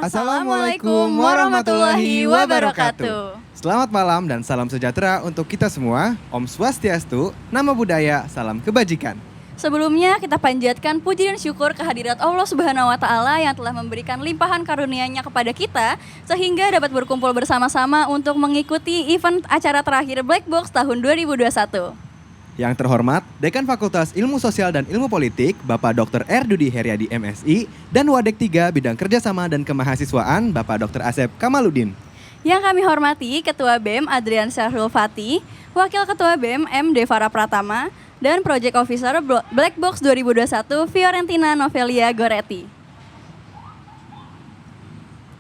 Assalamualaikum warahmatullahi wabarakatuh. Selamat malam dan salam sejahtera untuk kita semua. Om Swastiastu, Namo Buddhaya, salam kebajikan. Sebelumnya kita panjatkan puji dan syukur kehadirat Allah Subhanahu wa taala yang telah memberikan limpahan karunia-Nya kepada kita sehingga dapat berkumpul bersama-sama untuk mengikuti event acara terakhir Black Box tahun 2021. Yang terhormat, Dekan Fakultas Ilmu Sosial dan Ilmu Politik, Bapak Dr. R. Dudi Heriadi MSI, dan Wadek 3 Bidang Kerjasama dan Kemahasiswaan, Bapak Dr. Asep Kamaludin. Yang kami hormati Ketua BEM Adrian Syahrul Fatih, Wakil Ketua BEM M. Devara Pratama, dan Project Officer Black Box 2021 Fiorentina Novelia Goretti.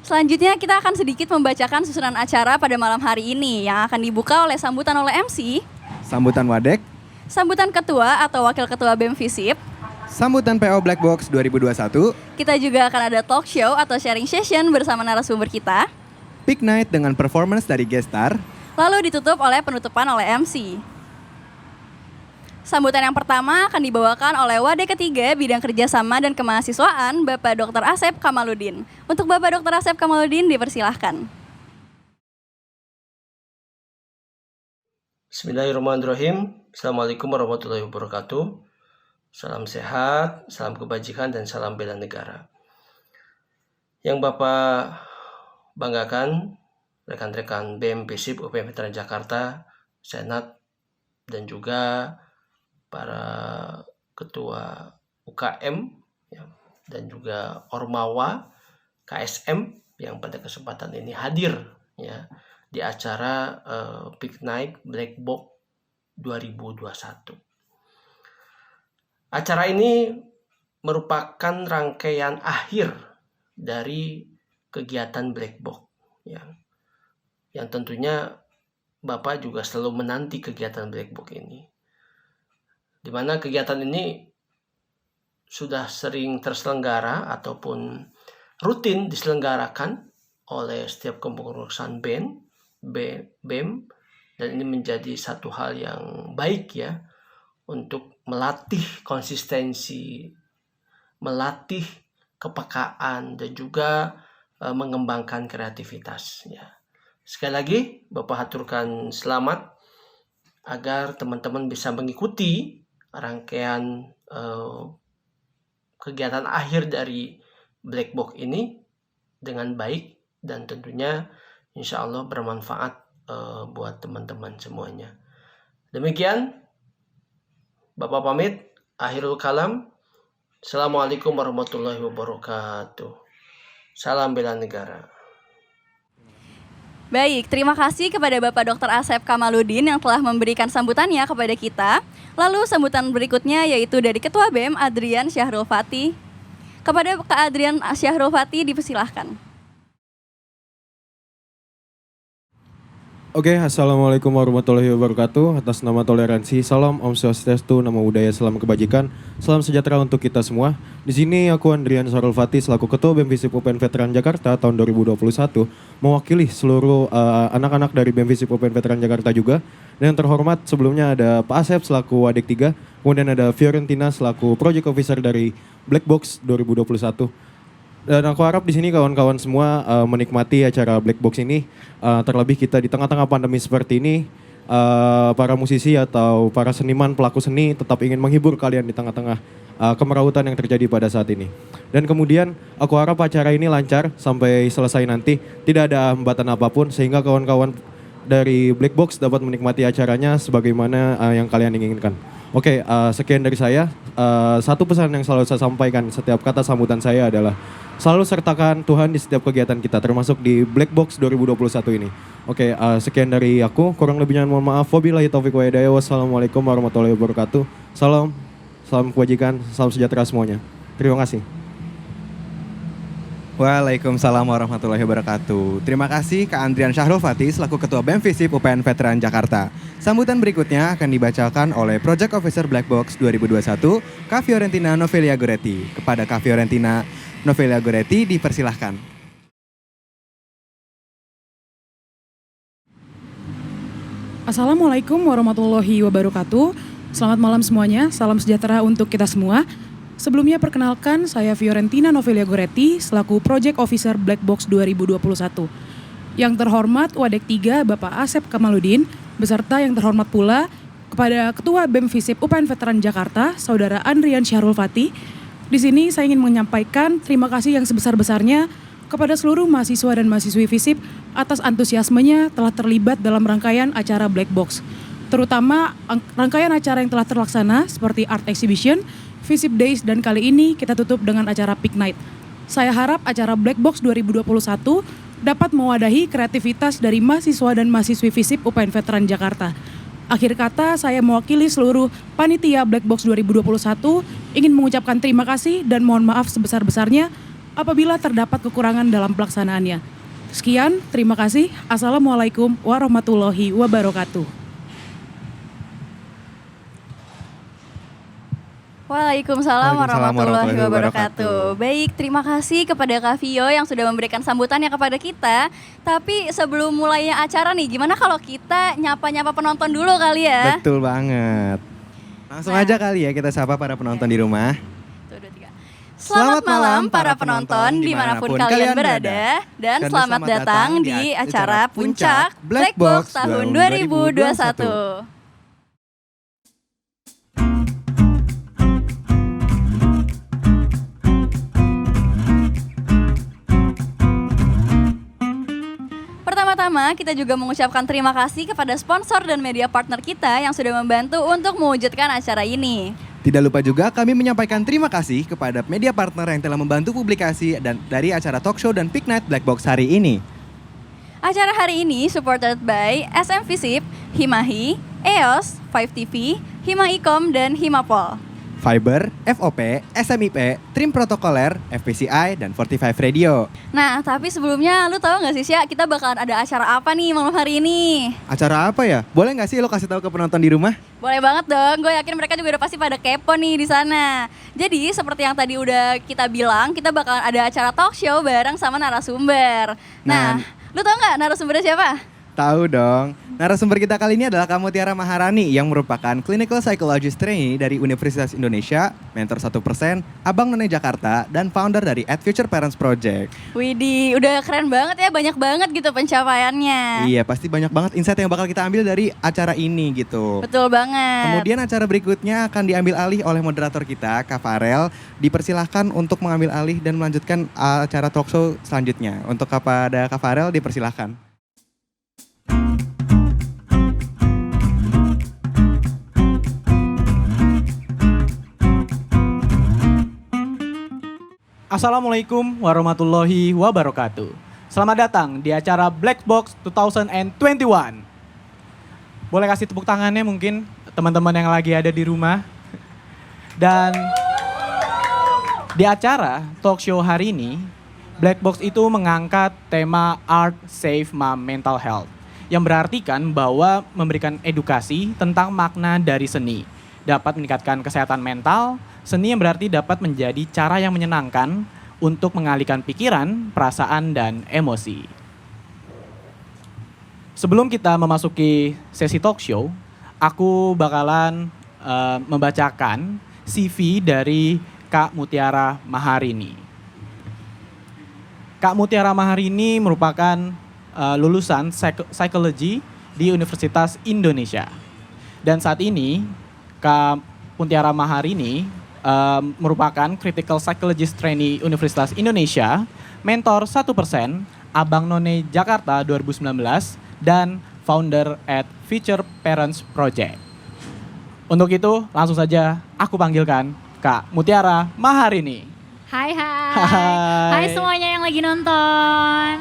Selanjutnya kita akan sedikit membacakan susunan acara pada malam hari ini yang akan dibuka oleh sambutan oleh MC, Sambutan Wadek, sambutan Ketua atau Wakil Ketua BEM Visip, sambutan PO Black Box 2021, kita juga akan ada talk show atau sharing session bersama narasumber kita, Peak Night dengan performance dari Gestar, lalu ditutup oleh penutupan oleh MC. Sambutan yang pertama akan dibawakan oleh Wadek ketiga Bidang Kerjasama dan Kemahasiswaan, Bapak Dr. Asep Kamaludin. Untuk Bapak Dr. Asep Kamaludin dipersilahkan. Bismillahirrahmanirrahim. Assalamualaikum warahmatullahi wabarakatuh. Salam sehat, salam kebajikan, dan salam bela negara. Yang Bapak banggakan, rekan-rekan BEM Visip UPM Veteran Jakarta, Senat, dan juga para ketua UKM ya, dan juga Ormawa KSM yang pada kesempatan ini hadir ya di acara Peak Night Black Box 2021. Acara ini merupakan rangkaian akhir dari kegiatan Black Box ya, yang tentunya Bapak juga selalu menanti kegiatan Black Box ini, di mana kegiatan ini sudah sering terselenggara ataupun rutin diselenggarakan oleh setiap kepengurusan BEM, dan ini menjadi satu hal yang baik ya untuk melatih konsistensi, melatih kepekaan, dan juga mengembangkan kreativitas ya. Sekali lagi Bapak haturkan selamat agar teman-teman bisa mengikuti rangkaian kegiatan akhir dari Black Box ini dengan baik, dan tentunya insya Allah bermanfaat buat teman-teman semuanya. Demikian Bapak pamit, akhirul kalam. Assalamualaikum warahmatullahi wabarakatuh. Salam bela negara. Baik, terima kasih kepada Bapak Dr. Asep Kamaludin yang telah memberikan sambutannya kepada kita. Lalu sambutan berikutnya yaitu dari Ketua BEM Adrian Syahrul Fatih. Kepada Kak Adrian Syahrul Fatih dipersilahkan. Oke, assalamualaikum warahmatullahi wabarakatuh. Atas nama toleransi, salam Om Swastiastu, Namo Buddhaya, salam kebajikan, salam sejahtera untuk kita semua. Di sini aku Andrian Syahrul Fatih selaku Ketua BEM Visip UPN Veteran Jakarta tahun 2021 mewakili seluruh anak-anak dari BEM Visip UPN Veteran Jakarta juga. Dan yang terhormat sebelumnya ada Pak Asep selaku Wadik 3, kemudian ada Fiorentina selaku Project Officer dari Black Box 2021. Dan aku harap di sini kawan-kawan semua menikmati acara Black Box ini. Terlebih kita di tengah-tengah pandemi seperti ini, para musisi atau para seniman pelaku seni tetap ingin menghibur kalian di tengah-tengah kemerautan yang terjadi pada saat ini. Dan kemudian aku harap acara ini lancar sampai selesai nanti, tidak ada hambatan apapun sehingga kawan-kawan dari Black Box dapat menikmati acaranya sebagaimana yang kalian inginkan. Oke, sekian dari saya. Satu pesan yang selalu saya sampaikan setiap kata sambutan saya adalah selalu sertakan Tuhan di setiap kegiatan kita, termasuk di Black Box 2021 ini. Oke, sekian dari aku. Kurang lebihnya mohon maaf. Wabillahi taufiq wa hidayah. Wassalamualaikum warahmatullahi wabarakatuh. Salam kebajikan, salam sejahtera semuanya. Terima kasih. Waalaikumsalam warahmatullahi wabarakatuh. Terima kasih Kak Andrian Syahrul Fatih selaku Ketua BEM Visip UPN Veteran Jakarta. Sambutan berikutnya akan dibacakan oleh Project Officer Black Box 2021, Kak Fiorentina Novelia Goretti. Kepada Kak Fiorentina Novelia Goretti dipersilahkan. Assalamualaikum warahmatullahi wabarakatuh. Selamat malam semuanya, salam sejahtera untuk kita semua. Sebelumnya perkenalkan, saya Fiorentina Novelia Goretti selaku Project Officer Black Box 2021. Yang terhormat Wadik 3 Bapak Asep Kamaludin, beserta yang terhormat pula kepada Ketua BEM Visip UPN Veteran Jakarta, Saudara Andrian Syahrul Fatih. Di sini saya ingin menyampaikan terima kasih yang sebesar-besarnya kepada seluruh mahasiswa dan mahasiswi Visip atas antusiasmenya telah terlibat dalam rangkaian acara Black Box. Terutama rangkaian acara yang telah terlaksana seperti Art Exhibition, Visip Days, dan kali ini kita tutup dengan acara Peak Night. Saya harap acara Black Box 2021 dapat mewadahi kreativitas dari mahasiswa dan mahasiswi Visip UPN Veteran Jakarta. Akhir kata, saya mewakili seluruh panitia Black Box 2021 ingin mengucapkan terima kasih dan mohon maaf sebesar-besarnya apabila terdapat kekurangan dalam pelaksanaannya. Sekian, terima kasih. Assalamualaikum warahmatullahi wabarakatuh. Waalaikumsalam warahmatullahi wabarakatuh. Baik, terima kasih kepada Kak Vio yang sudah memberikan sambutannya kepada kita. Tapi sebelum mulainya acara nih, gimana kalau kita nyapa-nyapa penonton dulu kali ya? Betul banget. Langsung aja kali ya kita sapa para penonton di rumah. Selamat malam para penonton dimanapun kalian berada. Dan selamat datang di acara Puncak Black Box tahun 2021. Pertama-tama kita juga mengucapkan terima kasih kepada sponsor dan media partner kita yang sudah membantu untuk mewujudkan acara ini. Tidak lupa juga kami menyampaikan terima kasih kepada media partner yang telah membantu publikasi dan dari acara talk show dan Peak Night Black Box hari ini. Acara hari ini supported by SM Visip, Himahi, EOS, 5TV, Hima Icom, dan Himapol. Fiber, FOP, SMIP, Trim Protokoler, FPCI, dan 45 Radio. Nah, tapi sebelumnya lu tahu nggak sih, Sya, kita bakalan ada acara apa nih malam hari ini? Acara apa ya? Boleh nggak sih lo kasih tahu ke penonton di rumah? Boleh banget dong, gue yakin mereka juga udah pasti pada kepo nih di sana. Jadi seperti yang tadi udah kita bilang, kita bakalan ada acara talk show bareng sama narasumber. Nah, lu tahu nggak narasumbernya siapa? Tahu dong. Narasumber kita kali ini adalah Kamu Tiara Maharani yang merupakan Clinical Psychologist Trainee dari Universitas Indonesia, mentor 1%, Abang None Jakarta, dan founder dari At Future Parents Project. Widih, udah keren banget ya, banyak banget gitu pencapaiannya. Iya, pasti banyak banget insight yang bakal kita ambil dari acara ini gitu. Betul banget. Kemudian acara berikutnya akan diambil alih oleh moderator kita, Kak Farel. Dipersilahkan untuk mengambil alih dan melanjutkan acara talk show selanjutnya. Untuk kepada Kak Farel dipersilahkan. Assalamualaikum warahmatullahi wabarakatuh. Selamat datang di acara Black Box 2021. Boleh kasih tepuk tangannya mungkin teman-teman yang lagi ada di rumah. Dan di acara talk show hari ini, Black Box itu mengangkat tema Art Save My Mental Health, yang berartikan bahwa memberikan edukasi tentang makna dari seni dapat meningkatkan kesehatan mental. Seni yang berarti dapat menjadi cara yang menyenangkan untuk mengalihkan pikiran, perasaan, dan emosi. Sebelum kita memasuki sesi talk show, aku bakalan membacakan CV dari Kak Mutiara Maharini. Kak Mutiara Maharini merupakan lulusan psikologi di Universitas Indonesia. Dan saat ini Kak Mutiara Maharini merupakan Critical Psychologist Trainee Universitas Indonesia, mentor 1%, Abang None Jakarta 2019, dan founder at Future Parents Project. Untuk itu langsung saja aku panggilkan Kak Mutiara Maharini. Hai. Hai. Hai semuanya yang lagi nonton.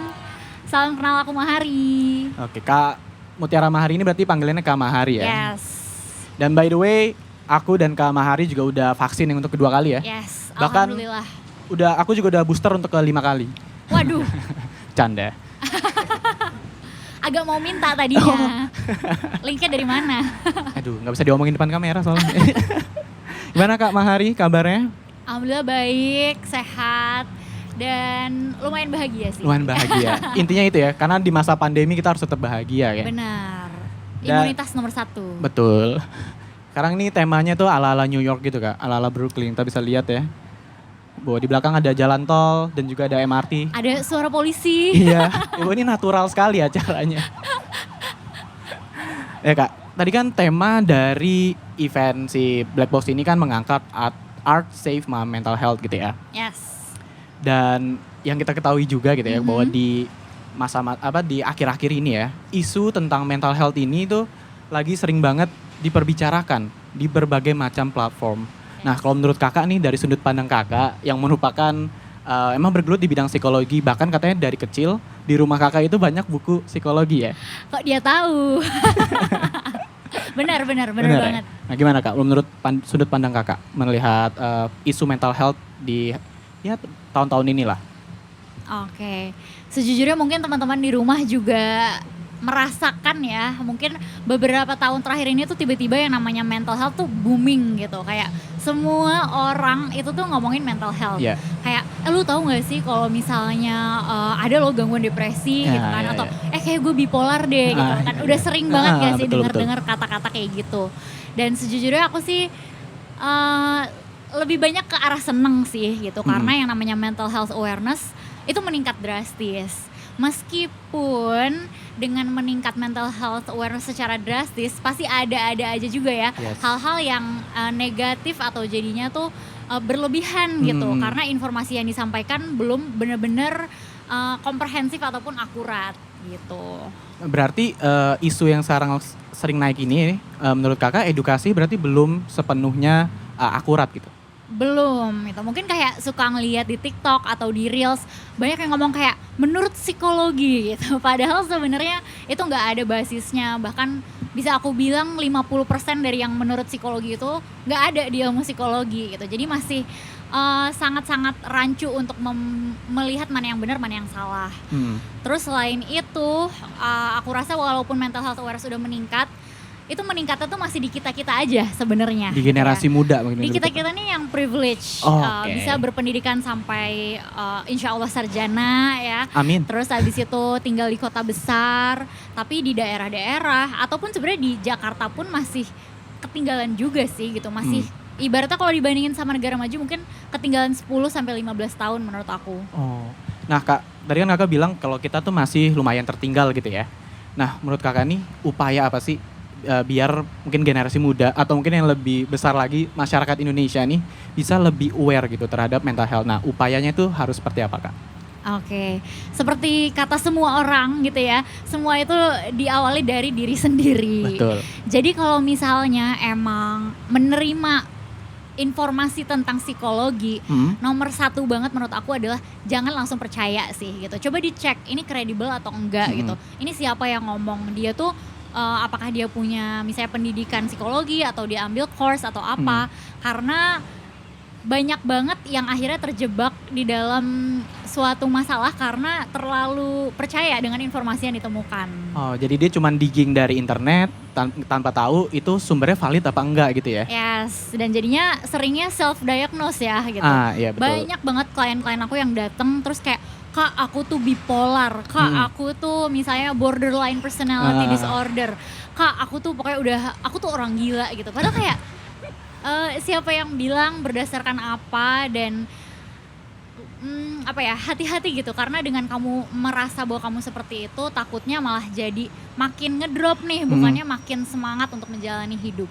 Salam kenal, aku Mahari. Oke, Kak Mutiara Maharini berarti panggilannya Kak Mahari ya? Yes. Dan by the way, aku dan Kak Mahari juga udah vaksin yang untuk kedua kali ya? Yes, Bahkan alhamdulillah. Aku juga udah booster untuk ke 5 kali. Waduh, Canda. agak mau minta tadinya. Linknya dari mana? Aduh, nggak bisa diomongin depan kamera soalnya. Gimana Kak Mahari kabarnya? Alhamdulillah baik, sehat, dan lumayan bahagia sih. Lumayan bahagia. Intinya itu ya, karena di masa pandemi kita harus tetap bahagia ya. Benar. Dan- Imunitas nomor 1. Betul. Sekarang ini temanya tuh ala-ala New York gitu Kak, ala-ala Brooklyn. Kita bisa lihat ya. Bahwa di belakang ada jalan tol dan juga ada MRT. Ada suara polisi. Iya, ini natural sekali acaranya. Ya Kak, tadi kan tema dari event si Black Box ini kan mengangkat art save my mental health gitu ya. Yes. Dan yang kita ketahui juga gitu ya bahwa di di akhir-akhir ini ya, isu tentang mental health ini tuh lagi sering banget diperbicarakan di berbagai macam platform. Nah, kalau menurut Kakak nih dari sudut pandang Kakak yang merupakan emang bergelut di bidang psikologi, bahkan katanya dari kecil di rumah Kakak itu banyak buku psikologi ya. Kok dia tahu? Benar Bener banget. ya? Nah, gimana Kak menurut sudut pandang Kakak melihat isu mental health di ya tahun-tahun inilah? Oke, sejujurnya mungkin teman-teman di rumah juga merasakan ya, mungkin beberapa tahun terakhir ini tuh tiba-tiba yang namanya mental health tuh booming gitu. Kayak semua orang itu tuh ngomongin mental health. Iya. Kayak, lu tahu gak sih kalau misalnya ada lo gangguan depresi gitu kan, atau kayak gue bipolar deh gitu kan. Udah sering banget gak sih betul. dengar-dengar kata-kata kayak gitu. Dan sejujurnya aku sih lebih banyak ke arah seneng sih gitu, karena yang namanya mental health awareness itu meningkat drastis. Meskipun dengan meningkat mental health awareness secara drastis, pasti ada aja juga ya hal-hal yang negatif atau jadinya tuh berlebihan gitu, karena informasi yang disampaikan belum benar-benar komprehensif ataupun akurat gitu. Berarti isu yang sekarang sering naik ini menurut Kakak edukasi berarti belum sepenuhnya akurat gitu? Belum itu, mungkin kayak suka ngeliat di TikTok atau di Reels banyak yang ngomong kayak menurut psikologi gitu, padahal sebenarnya itu nggak ada basisnya. Bahkan bisa aku bilang 50% dari yang menurut psikologi itu nggak ada di ilmu psikologi gitu. Jadi masih sangat-sangat rancu untuk melihat mana yang benar mana yang salah. Terus selain itu aku rasa walaupun mental health awareness sudah meningkat, itu meningkatnya tuh masih di kita-kita aja sebenarnya. Di generasi muda mungkin. Di kita-kita nih yang privilege, bisa berpendidikan sampai insya Allah sarjana ya. Amin. Terus habis itu tinggal di kota besar, tapi di daerah-daerah ataupun sebenarnya di Jakarta pun masih ketinggalan juga sih gitu. Masih ibaratnya kalau dibandingin sama negara maju mungkin ketinggalan 10 sampai 15 tahun menurut aku. Oh. Nah Kak, tadi kan Kakak bilang kalau kita tuh masih lumayan tertinggal gitu ya. Nah, menurut Kakak nih upaya apa sih biar mungkin generasi muda atau mungkin yang lebih besar lagi masyarakat Indonesia nih bisa lebih aware gitu terhadap mental health. Nah, upayanya itu harus seperti apa Kak? Oke, seperti kata semua orang gitu ya, semua itu diawali dari diri sendiri. Betul. Jadi kalau misalnya emang menerima informasi tentang psikologi, nomor satu banget menurut aku adalah jangan langsung percaya sih gitu. Coba dicek ini kredibel atau enggak gitu. Ini siapa yang ngomong, dia tuh apakah dia punya misalnya pendidikan psikologi atau dia ambil course atau apa. Karena banyak banget yang akhirnya terjebak di dalam suatu masalah karena terlalu percaya dengan informasi yang ditemukan. Oh, jadi dia cuma digging dari internet tanpa tahu itu sumbernya valid apa enggak gitu ya? Yes, dan jadinya seringnya self-diagnose ya gitu. Iya betul. Banyak banget klien-klien aku yang datang terus kayak, Kak aku tuh bipolar, Kak aku tuh misalnya borderline personality disorder, Kak aku tuh pokoknya aku tuh orang gila gitu. Padahal kayak siapa yang bilang berdasarkan apa dan hati-hati gitu karena dengan kamu merasa bahwa kamu seperti itu takutnya malah jadi makin ngedrop nih bukannya makin semangat untuk menjalani hidup.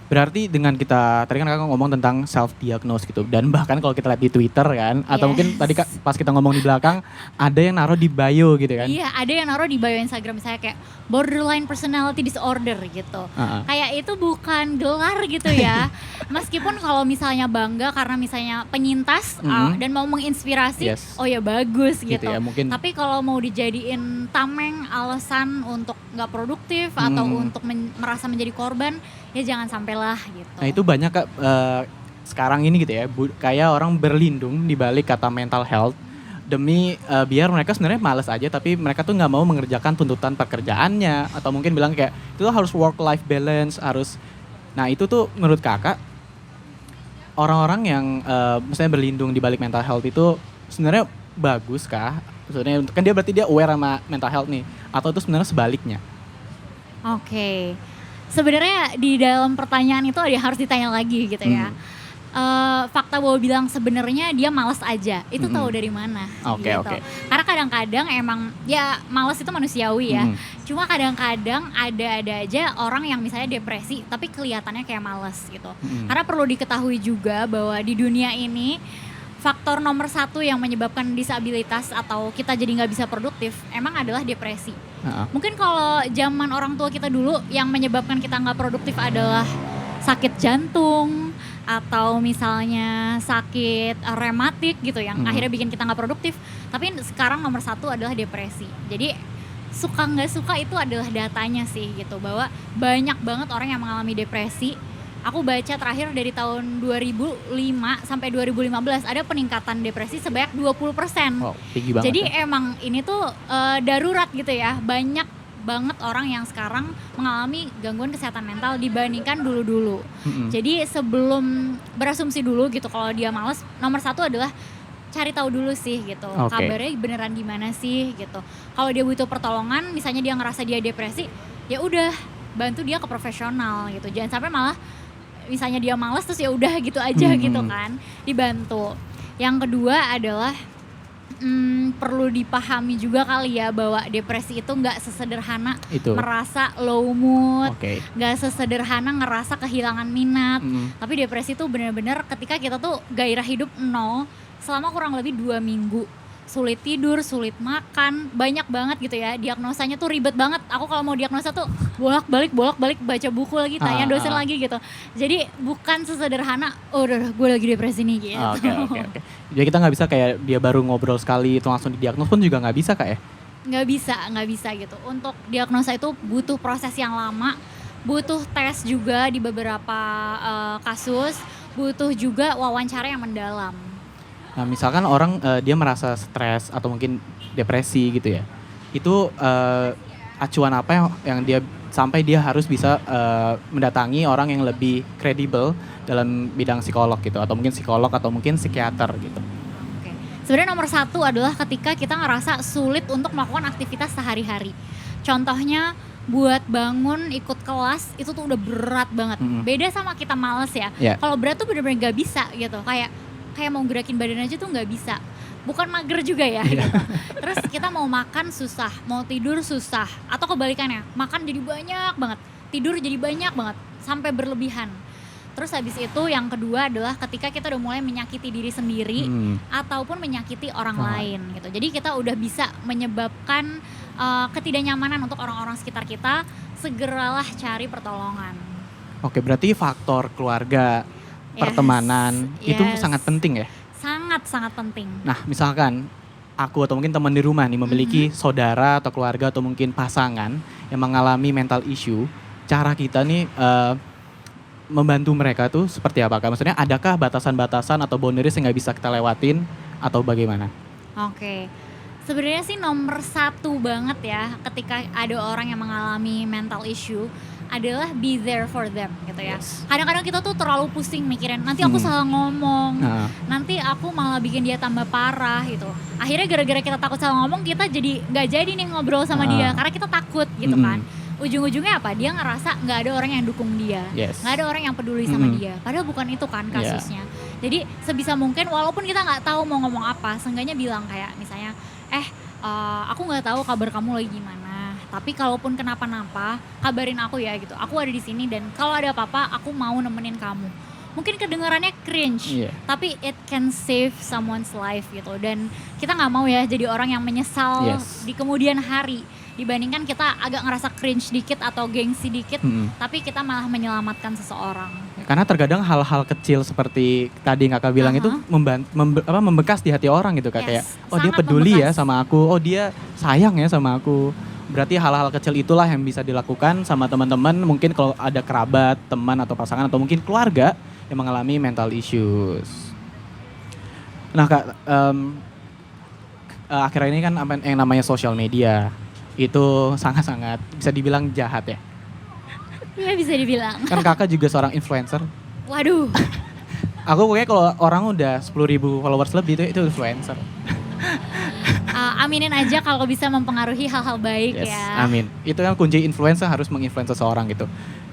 Berarti dengan kita, tadi kan kakak ngomong tentang self-diagnose gitu. Dan bahkan kalau kita lihat di Twitter kan, atau mungkin tadi pas kita ngomong di belakang, ada yang naruh di bio gitu kan. Iya, ada yang naruh di bio Instagram saya kayak borderline personality disorder gitu. Kayak itu bukan gelar gitu ya. Meskipun kalau misalnya bangga karena misalnya penyintas dan mau menginspirasi, oh ya bagus gitu. Ya, mungkin. Tapi kalau mau dijadiin tameng alasan untuk nggak produktif atau untuk merasa menjadi korban, ya jangan sampai lah gitu. Nah itu banyak Kak, sekarang ini gitu ya, kayak orang berlindung di balik kata mental health demi biar mereka sebenarnya malas aja tapi mereka tuh nggak mau mengerjakan tuntutan pekerjaannya atau mungkin bilang kayak itu tuh harus work life balance harus. Nah itu tuh menurut kakak orang-orang yang misalnya berlindung di balik mental health itu sebenarnya bagus kah? Maksudnya kan dia berarti dia aware sama mental health nih atau itu sebenarnya sebaliknya? Oke. Sebenarnya di dalam pertanyaan itu ada harus ditanya lagi gitu ya. Fakta bahwa bilang sebenarnya dia malas aja, itu tahu dari mana? Oke. Karena kadang-kadang emang ya malas itu manusiawi ya. Cuma kadang-kadang ada aja orang yang misalnya depresi tapi kelihatannya kayak malas gitu. Karena perlu diketahui juga bahwa di dunia ini faktor nomor satu yang menyebabkan disabilitas atau kita jadi nggak bisa produktif emang adalah depresi. Mungkin kalau zaman orang tua kita dulu yang menyebabkan kita nggak produktif adalah sakit jantung atau misalnya sakit rematik gitu yang akhirnya bikin kita nggak produktif. Tapi sekarang nomor satu adalah depresi. Jadi suka nggak suka itu adalah datanya sih gitu bahwa banyak banget orang yang mengalami depresi. Aku baca terakhir dari tahun 2005 sampai 2015 ada peningkatan depresi sebanyak 20%. Wow, tinggi banget. Jadi ya. emang ini tuh darurat gitu ya. Banyak banget orang yang sekarang mengalami gangguan kesehatan mental dibandingkan dulu-dulu. Jadi sebelum berasumsi dulu gitu kalau dia malas, nomor satu adalah cari tahu dulu sih gitu. Kabarnya beneran gimana sih gitu. Kalau dia butuh pertolongan, misalnya dia ngerasa dia depresi, ya udah bantu dia ke profesional gitu. Jangan sampai malah misalnya dia malas terus ya udah gitu aja gitu kan, dibantu. Yang kedua adalah perlu dipahami juga kali ya bahwa depresi itu nggak sesederhana merasa low mood, nggak sesederhana ngerasa kehilangan minat. Tapi depresi itu benar-benar ketika kita tuh gairah hidup nol selama kurang lebih 2 minggu. Sulit tidur, sulit makan, banyak banget gitu ya. Diagnosanya tuh ribet banget. Aku kalau mau diagnosa tuh bolak-balik baca buku lagi, tanya dosen lagi gitu. Jadi bukan sesederhana, oh udah gue lagi depresi nih gitu. Oke. Jadi kita nggak bisa kayak dia baru ngobrol sekali itu langsung didiagnos pun juga nggak bisa Kak ya? Nggak bisa gitu. Untuk diagnosa itu butuh proses yang lama, butuh tes juga di beberapa kasus, butuh juga wawancara yang mendalam. Nah misalkan orang dia merasa stres atau mungkin depresi gitu ya, itu acuan apa yang dia sampai dia harus bisa mendatangi orang yang lebih kredibel dalam bidang psikolog gitu atau mungkin psikolog atau mungkin psikiater gitu. Oke. Sebenarnya nomor satu adalah ketika kita ngerasa sulit untuk melakukan aktivitas sehari-hari. Contohnya buat bangun ikut kelas itu tuh udah berat banget. Beda sama kita males ya. Kalau berat tuh bener-bener gak bisa gitu. Kayak mau gerakin badan aja tuh nggak bisa, bukan mager juga ya gitu. Terus kita mau makan susah, mau tidur susah, atau kebalikannya, makan jadi banyak banget, tidur jadi banyak banget, sampai berlebihan. Terus habis itu yang kedua adalah ketika kita udah mulai menyakiti diri sendiri ataupun menyakiti orang lain gitu. Jadi kita udah bisa menyebabkan ketidaknyamanan untuk orang-orang sekitar kita, segeralah cari pertolongan. Oke, berarti faktor keluarga pertemanan, itu Yes. sangat penting ya. Sangat penting. Nah, misalkan aku atau mungkin teman di rumah nih memiliki saudara atau keluarga atau mungkin pasangan yang mengalami mental issue, cara kita nih membantu mereka tuh seperti apa Kak? Maksudnya adakah batasan-batasan atau boundaries yang nggak bisa kita lewatin atau bagaimana? Oke. Sebenarnya sih nomor satu banget ya ketika ada orang yang mengalami mental issue adalah be there for them gitu ya. Yes. Kadang-kadang kita tuh terlalu pusing mikirin nanti aku salah ngomong, Nah, nanti aku malah bikin dia tambah parah gitu. Akhirnya gara-gara kita takut salah ngomong kita jadi nggak jadi nih ngobrol sama dia karena kita takut gitu kan. Ujung-ujungnya apa? Dia ngerasa nggak ada orang yang dukung dia, Yes. nggak ada orang yang peduli sama dia. Padahal bukan itu kan kasusnya. Jadi sebisa mungkin walaupun kita nggak tahu mau ngomong apa, seenggaknya bilang kayak misalnya, aku nggak tahu kabar kamu lagi gimana. Tapi kalaupun kenapa-napa, kabarin aku ya gitu. Aku ada di sini dan kalau ada apa-apa, aku mau nemenin kamu. Mungkin kedengarannya cringe, Iya. tapi it can save someone's life gitu. Dan kita nggak mau ya jadi orang yang menyesal Yes. di kemudian hari. Dibandingkan kita agak ngerasa cringe dikit atau gengsi dikit, tapi kita malah menyelamatkan seseorang. Karena terkadang hal-hal kecil seperti tadi yang Kakak bilang itu membekas di hati orang gitu Kak. Kayak, Yes, oh dia sangat peduli ya membekas. sama aku, oh dia sayang ya sama aku. Berarti hal-hal kecil itulah yang bisa dilakukan sama teman-teman, mungkin kalau ada kerabat, teman atau pasangan atau mungkin keluarga yang mengalami mental issues. Nah Kak, akhir ini kan yang namanya sosial media itu sangat-sangat bisa dibilang jahat ya. Iya bisa dibilang. Kan Kakak juga seorang influencer. Waduh, Aku pokoknya kalau orang udah 10.000 followers lebih itu influencer. aminin aja kalau bisa mempengaruhi hal-hal baik Yes, ya. amin. Itu yang kunci influencer harus menginfluence seseorang gitu.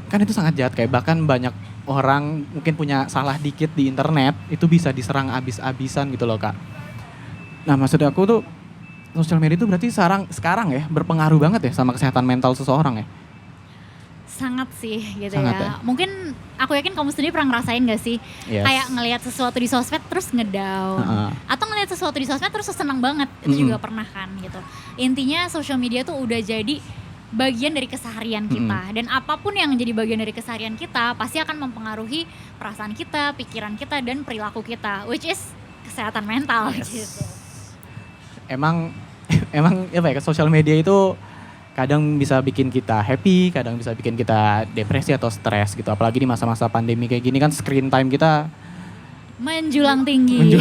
Kan itu sangat jahat kayak bahkan banyak orang mungkin punya salah dikit di internet itu bisa diserang abis-abisan gitu loh Kak. Nah maksud aku tuh sosial media itu berarti sekarang ya berpengaruh banget ya sama kesehatan mental seseorang ya. Sangat sih gitu Sangat ya. Mungkin aku yakin kamu sendiri pernah ngerasain gak sih? Yes. Kayak ngelihat sesuatu di sosmed terus ngedown. Heeh. Atau ngelihat sesuatu di sosmed terus senang banget. Itu juga pernah kan gitu. Intinya social media tuh udah jadi bagian dari keseharian kita. Dan apapun yang jadi bagian dari keseharian kita pasti akan mempengaruhi perasaan kita, pikiran kita, dan perilaku kita. Which is kesehatan mental gitu. Emang apa ya sosial media itu kadang bisa bikin kita happy, kadang bisa bikin kita depresi atau stres gitu. Apalagi di masa-masa pandemi kayak gini kan screen time kita Menjulang tinggi.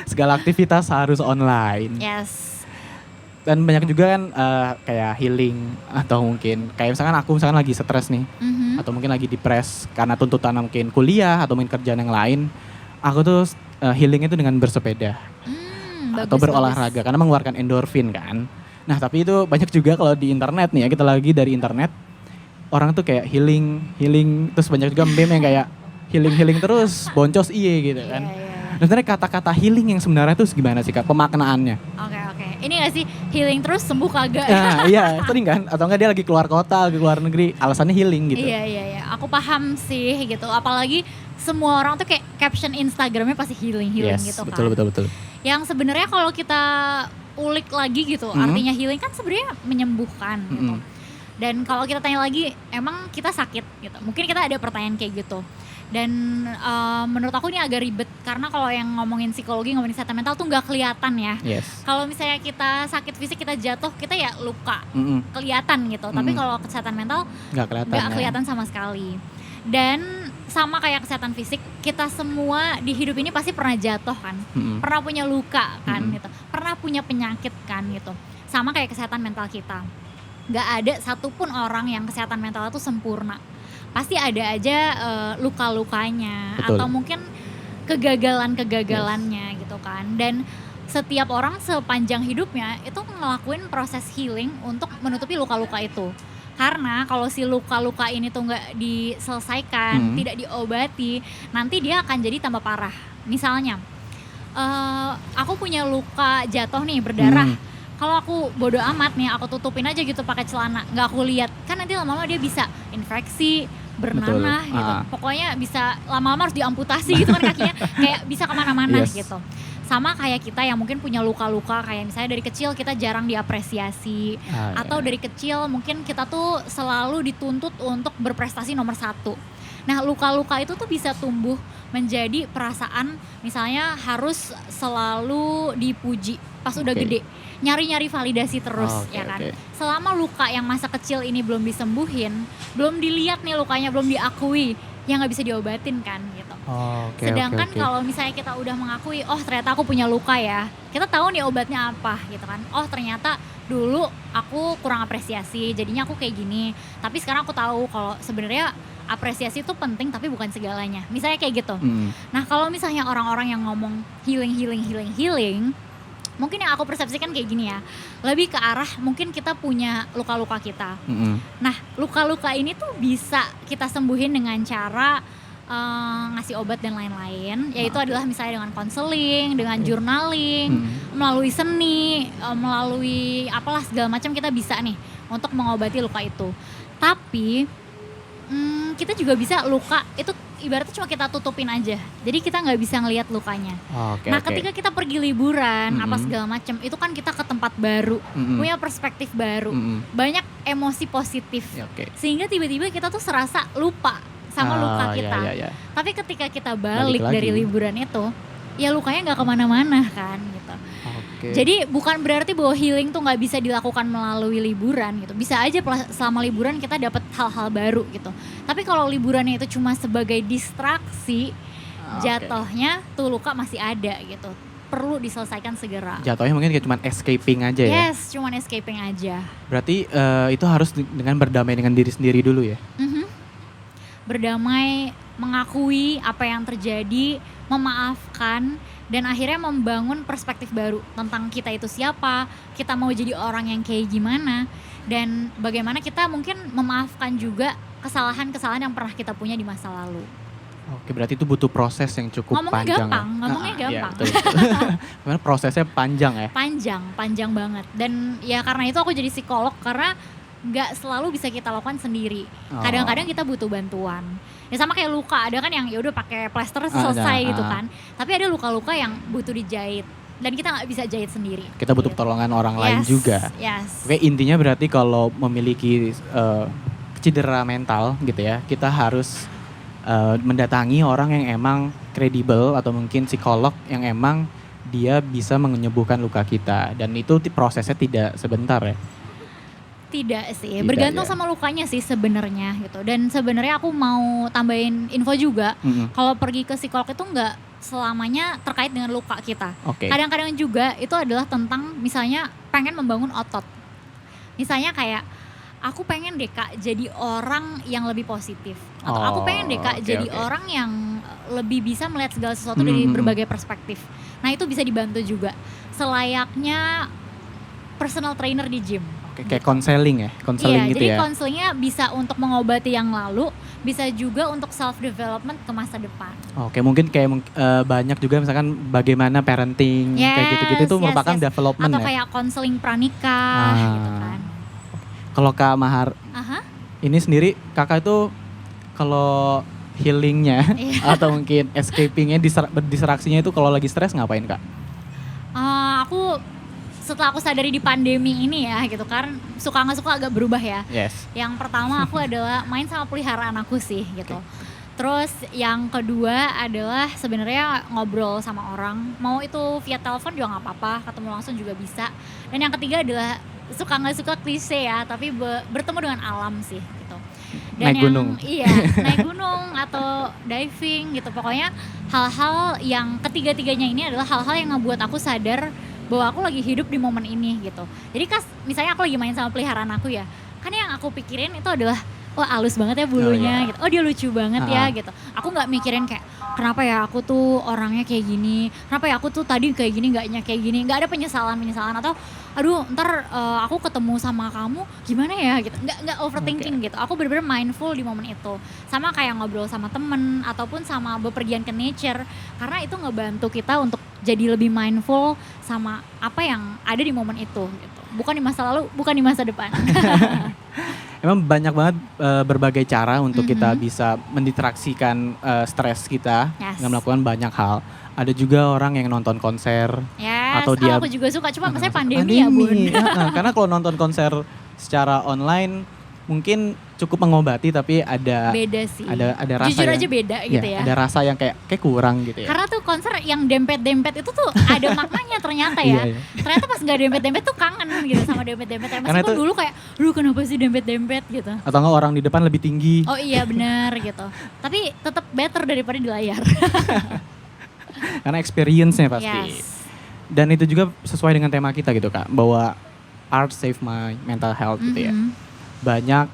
segala aktivitas harus online. Yes. Dan banyak juga kan kayak healing atau mungkin kayak misalkan lagi stres nih Mhm. atau mungkin lagi depres karena tuntutan mungkin kuliah atau mungkin kerjaan yang lain. Aku tuh healing itu dengan bersepeda atau Bagus, berolahraga karena mengeluarkan endorfin kan. Nah tapi itu banyak juga kalau di internet nih ya, kita lagi dari internet orang tuh kayak healing terus banyak juga meme yang kayak healing terus boncos iye gitu kan. Iya. Nah, sebenarnya kata-kata healing yang sebenarnya tuh gimana sih Kak pemaknaannya? Oke. Ini gak sih healing terus sembuh kagak? Nah iya sering kan atau enggak dia lagi keluar kota, lagi keluar negeri alasannya healing gitu. Iya. Aku paham sih gitu. Apalagi semua orang tuh kayak caption Instagramnya pasti healing Yes, gitu kan. betul. Yang sebenarnya kalau kita ulik lagi gitu, artinya healing kan sebenarnya menyembuhkan gitu. Dan kalau kita tanya lagi, emang kita sakit gitu. Mungkin kita ada pertanyaan kayak gitu. Dan menurut aku ini agak ribet karena kalau yang ngomongin psikologi, ngomongin kesehatan mental tuh nggak kelihatan ya. Yes. Kalau misalnya kita sakit fisik, kita jatuh, kita ya luka, kelihatan gitu. Tapi kalau kesehatan mental Nggak kelihatan. nggak ya. kelihatan sama sekali. Dan sama kayak kesehatan fisik, kita semua di hidup ini pasti pernah jatuh kan, pernah punya luka kan gitu, pernah punya penyakit kan gitu. Sama kayak kesehatan mental kita. Nggak ada satupun orang yang kesehatan mental itu sempurna. Pasti ada aja luka-lukanya. Betul. Atau mungkin kegagalan-kegagalannya gitu kan. Dan setiap orang sepanjang hidupnya itu ngelakuin proses healing untuk menutupi luka-luka itu. Karena kalau si luka-luka ini tuh nggak diselesaikan, tidak diobati, nanti dia akan jadi tambah parah. Misalnya, aku punya luka jatuh nih berdarah. Kalau aku bodo amat nih, aku tutupin aja gitu pakai celana, nggak aku lihat, kan nanti lama-lama dia bisa infeksi, bernanah gitu. Pokoknya bisa lama-lama harus diamputasi gitu kan kakinya, kayak bisa kemana-mana Yes. gitu. Sama kayak kita yang mungkin punya luka-luka, kayak misalnya dari kecil kita jarang diapresiasi, atau dari kecil mungkin kita tuh selalu dituntut untuk berprestasi nomor 1. Nah, luka-luka itu tuh bisa tumbuh menjadi perasaan misalnya harus selalu dipuji pas udah gede. Nyari-nyari validasi terus, ya kan. Selama luka yang masa kecil ini belum disembuhin, belum dilihat nih lukanya, belum diakui, ya nggak bisa diobatin kan gitu. Sedangkan kalau misalnya kita udah mengakui, oh ternyata aku punya luka ya, kita tahu nih obatnya apa gitu kan. Oh ternyata dulu aku kurang apresiasi, jadinya aku kayak gini. Tapi sekarang aku tahu kalau sebenarnya apresiasi itu penting tapi bukan segalanya. Misalnya kayak gitu. Nah kalau misalnya orang-orang yang ngomong healing, mungkin yang aku persepsikan kayak gini ya, lebih ke arah mungkin kita punya luka-luka kita. Nah luka-luka ini tuh bisa kita sembuhin dengan cara ngasih obat dan lain-lain, yaitu adalah misalnya dengan konseling, dengan journaling, melalui seni, melalui apalah segala macam kita bisa nih untuk mengobati luka itu. Tapi kita juga bisa luka itu ibaratnya cuma kita tutupin aja, jadi kita nggak bisa ngelihat lukanya. Ketika kita pergi liburan apa segala macam, itu kan kita ke tempat baru, punya perspektif baru, banyak emosi positif, sehingga tiba-tiba kita tuh serasa lupa sama luka kita. Tapi ketika kita balik dari liburan itu, ya lukanya nggak kemana-mana kan gitu. Jadi bukan berarti bahwa healing tuh nggak bisa dilakukan melalui liburan gitu. Bisa aja selama liburan kita dapat hal-hal baru gitu. Tapi kalau liburannya itu cuma sebagai distraksi, jatuhnya tuh luka masih ada gitu. Perlu diselesaikan segera. Jatuhnya mungkin kayak cuma escaping aja ya? Yes, cuma escaping aja. Berarti itu harus dengan berdamai dengan diri sendiri dulu ya? Berdamai, mengakui apa yang terjadi, memaafkan, dan akhirnya membangun perspektif baru tentang kita itu siapa, kita mau jadi orang yang kayak gimana, dan bagaimana kita mungkin memaafkan juga kesalahan-kesalahan yang pernah kita punya di masa lalu. Berarti itu butuh proses yang cukup panjang. Ngomongnya gampang. Ya, betul. Karena prosesnya panjang ya? Panjang banget. Dan ya karena itu aku jadi psikolog, karena gak selalu bisa kita lakukan sendiri. Kadang-kadang kita butuh bantuan. Ya sama kayak luka, ada kan yang ya udah pakai plester selesai gitu kan. Tapi ada luka-luka yang butuh dijahit dan kita nggak bisa jahit sendiri. Kita butuh pertolongan orang lain juga. Oke, intinya berarti kalau memiliki cedera mental gitu ya, kita harus mendatangi orang yang emang kredibel atau mungkin psikolog yang emang dia bisa menyembuhkan luka kita, dan itu prosesnya tidak sebentar ya. Tidak sih, bergantung sama lukanya sih sebenarnya gitu. Dan sebenarnya aku mau tambahin info juga, kalau pergi ke psikolog itu nggak selamanya terkait dengan luka kita. Kadang-kadang juga itu adalah tentang misalnya pengen membangun otot. Misalnya kayak aku pengen deh Kak jadi orang yang lebih positif, atau aku pengen deh Kak jadi orang yang lebih bisa melihat segala sesuatu dari berbagai perspektif. Nah itu bisa dibantu juga selayaknya personal trainer di gym. Kayak konseling ya, konseling gitu jadi ya. Jadi konselingnya bisa untuk mengobati yang lalu, bisa juga untuk self development ke masa depan. Mungkin kayak banyak juga misalkan bagaimana parenting kayak gitu-gitu itu merupakan development atau ya. Kayak konseling pranikah gitu kan. Kalau Kak Mahar, ini sendiri kakak itu kalau healingnya atau mungkin escapingnya, distraksinya itu kalau lagi stres ngapain Kak? Aku setelah aku sadari di pandemi ini ya gitu kan, suka nggak suka agak berubah ya. Yang pertama aku adalah main sama peliharaan aku sih gitu. Terus yang kedua adalah sebenarnya ngobrol sama orang, mau itu via telepon juga nggak apa-apa, ketemu langsung juga bisa. Dan yang ketiga adalah suka nggak suka klise ya, tapi bertemu dengan alam sih gitu. Dan naik gunung. Naik gunung atau diving gitu. Pokoknya hal-hal yang ketiga-tiganya ini adalah hal-hal yang ngebuat aku sadar bahwa aku lagi hidup di momen ini gitu. Jadi misalnya aku lagi main sama peliharaan aku ya, kan yang aku pikirin itu adalah wah halus banget ya bulunya gitu. Oh dia lucu banget ya gitu. Aku nggak mikirin kayak kenapa ya aku tuh orangnya kayak gini, kenapa ya aku tuh tadi kayak gini nggaknya kayak gini. Nggak ada penyesalan atau aduh ntar aku ketemu sama kamu gimana ya gitu. Nggak overthinking gitu. Aku benar-benar mindful di momen itu. Sama kayak ngobrol sama temen ataupun sama bepergian ke nature, karena itu ngebantu kita untuk jadi lebih mindful sama apa yang ada di momen itu gitu. Bukan di masa lalu, bukan di masa depan. Emang banyak banget berbagai cara untuk kita bisa mendistraksikan stres kita dengan melakukan banyak hal. Ada juga orang yang nonton konser. Yes, Atau dia- aku juga suka, cuma maksudnya pandemi ya bun. Karena kalau nonton konser secara online mungkin cukup mengobati, tapi ada Beda sih. ada rasa Jujur yang, aja beda gitu ya. Ada rasa yang kayak kurang gitu ya. Karena tuh konser yang dempet-dempet itu tuh ada maknanya ternyata ya. Iya, iya. Ternyata pas nggak dempet-dempet tuh kangen gitu sama dempet-dempet. Karena Meskipun itu- dulu kayak, kenapa sih dempet-dempet gitu. Atau enggak orang di depan lebih tinggi. Oh iya benar gitu. Tapi tetap better daripada di layar. Karena experience-nya pasti. Yes. Dan itu juga sesuai dengan tema kita gitu Kak, bahwa art save my mental health gitu ya. Mhm. Banyak,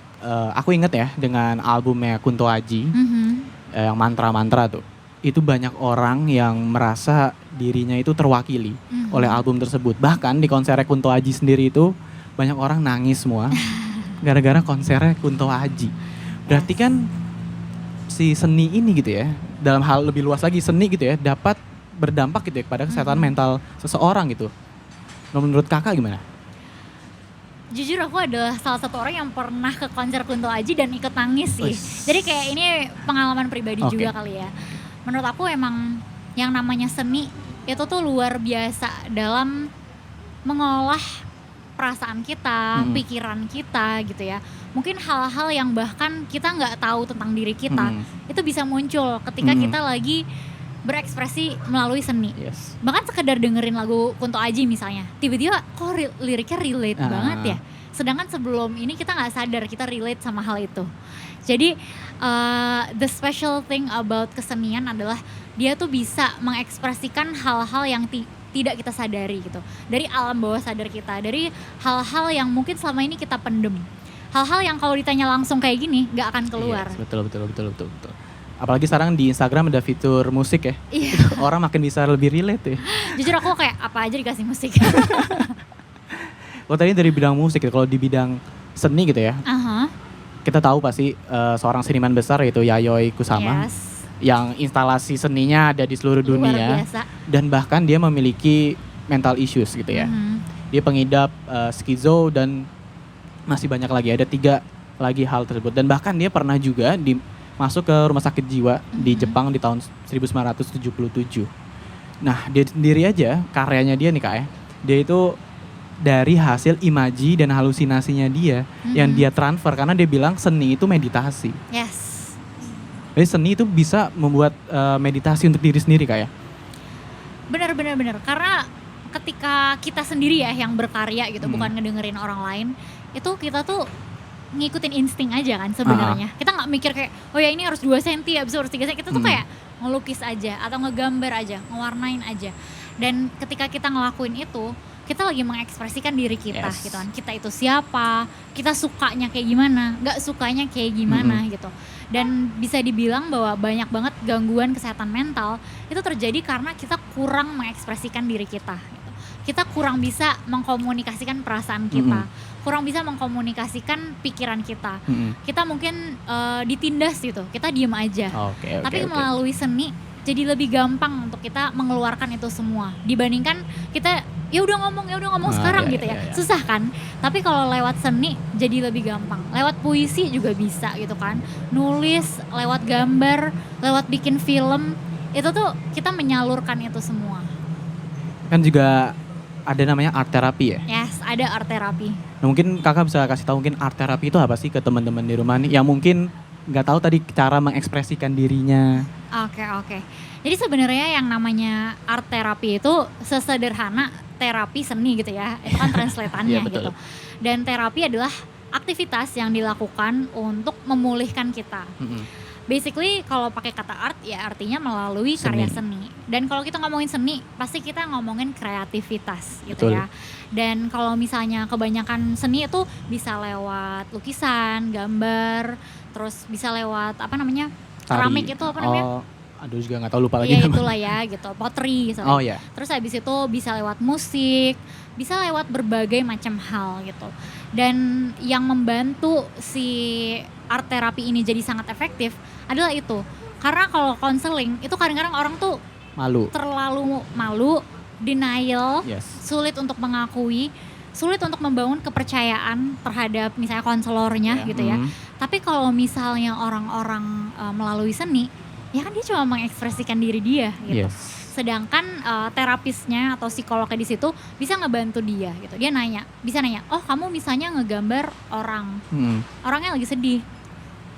aku inget ya dengan albumnya Kunto Aji, Mhm. yang mantra-mantra tuh. Itu banyak orang yang merasa dirinya itu terwakili Mhm. oleh album tersebut. Bahkan di konsernya Kunto Aji sendiri itu banyak orang nangis semua gara-gara konsernya Kunto Aji. Berarti kan si seni ini gitu ya, dalam hal lebih luas lagi seni gitu ya, dapat berdampak gitu ya kepada kesehatan mental seseorang gitu. Menurut kakak gimana? Jujur aku adalah salah satu orang yang pernah ke konser Kunto Aji dan ikut nangis sih. Wih. Jadi kayak ini pengalaman pribadi Oke. juga kali ya. Menurut aku emang yang namanya seni itu tuh luar biasa dalam mengolah perasaan kita, Mm-mm. pikiran kita gitu ya. Mungkin hal-hal yang bahkan kita nggak tahu tentang diri kita itu bisa muncul ketika Mm-mm. kita lagi berekspresi melalui seni. Yes. Bahkan sekedar dengerin lagu Kunto Aji misalnya, tiba-tiba kok liriknya relate Ah. banget ya. Sedangkan sebelum ini kita nggak sadar kita relate sama hal itu. Jadi the special thing about kesenian adalah dia tuh bisa mengekspresikan hal-hal yang tidak kita sadari gitu. Dari alam bawah sadar kita, dari hal-hal yang mungkin selama ini kita pendem. Hal-hal yang kalau ditanya langsung kayak gini nggak akan keluar. Yes, betul. Apalagi sekarang di Instagram ada fitur musik ya. Iya. Orang makin bisa lebih relate ya. Jujur aku kayak apa aja dikasih musik. Kalau tadi dari bidang musik ya, kalau di bidang seni gitu ya, Aha. kita tahu pasti seorang seniman besar yaitu Yayoi Kusama, Yes. yang instalasi seninya ada di seluruh Luar dunia, biasa. dan bahkan dia memiliki mental issues gitu ya. Mhm. Dia pengidap skizo dan masih banyak lagi, ada 3 lagi hal tersebut, dan bahkan dia pernah juga masuk ke rumah sakit jiwa di Jepang di tahun 1977. Nah, dia sendiri aja karyanya dia nih Kak ya, dia itu dari hasil imaji dan halusinasinya dia yang dia transfer, karena dia bilang seni itu meditasi. Yes. Jadi seni itu bisa membuat meditasi untuk diri sendiri Kak ya. Benar. Karena ketika kita sendiri ya yang berkarya gitu, bukan ngedengerin orang lain, itu kita tuh ngikutin insting aja kan sebenarnya. Kita nggak mikir kayak, oh ya ini harus 2 cm, habis itu harus 3 cm. Kita tuh kayak ngelukis aja atau ngegambar aja, ngewarnain aja. Dan ketika kita ngelakuin itu, kita lagi mengekspresikan diri kita gitu kan. Kita itu siapa, kita sukanya kayak gimana, nggak sukanya kayak gimana gitu. Dan bisa dibilang bahwa banyak banget gangguan kesehatan mental itu terjadi karena kita kurang mengekspresikan diri kita gitu. Kita kurang bisa mengkomunikasikan perasaan kita, kurang bisa mengkomunikasikan pikiran kita. Kita mungkin ditindas gitu, kita diem aja. Oke. Tapi melalui seni jadi lebih gampang untuk kita mengeluarkan itu semua dibandingkan kita ya udah ngomong sekarang iya, gitu ya. iya. Susah kan? Tapi kalau lewat seni jadi lebih gampang. Lewat puisi juga bisa gitu kan. Nulis, lewat gambar, lewat bikin film, itu tuh kita menyalurkan itu semua. Kan juga ada namanya art therapy ya. Yes, ada art therapy. Nah, mungkin kakak bisa kasih tahu mungkin art therapy itu apa sih ke teman-teman di rumah nih yang mungkin nggak tahu tadi cara mengekspresikan dirinya. Oke. Jadi sebenarnya yang namanya art therapy itu sesederhana terapi seni gitu ya. Itu kan translatannya Iya, betul. gitu. Dan terapi adalah aktivitas yang dilakukan untuk memulihkan kita. Basically kalau pakai kata art ya artinya melalui karya seni. Dan kalau kita ngomongin seni pasti kita ngomongin kreativitas gitu Betul. ya. Dan kalau misalnya kebanyakan seni itu bisa lewat lukisan, gambar, terus bisa lewat apa namanya? Keramik itu apa namanya? Oh, aduh juga nggak tahu, lupa lagi Iya namanya. itulah ya gitu, pottery misalnya. Oh ya. Terus habis itu bisa lewat musik, bisa lewat berbagai macam hal gitu. Dan yang membantu si art therapy ini jadi sangat efektif adalah itu. Karena kalau konseling itu kadang-kadang orang tuh Malu. terlalu malu, denial, Yes. sulit untuk mengakui, sulit untuk membangun kepercayaan terhadap misalnya konselornya gitu ya. Tapi kalau misalnya orang-orang melalui seni, ya kan dia cuma mengekspresikan diri dia gitu. Yes. Sedangkan terapisnya atau psikolognya di situ bisa ngebantu dia gitu. Dia bisa nanya, oh kamu misalnya ngegambar orangnya lagi sedih.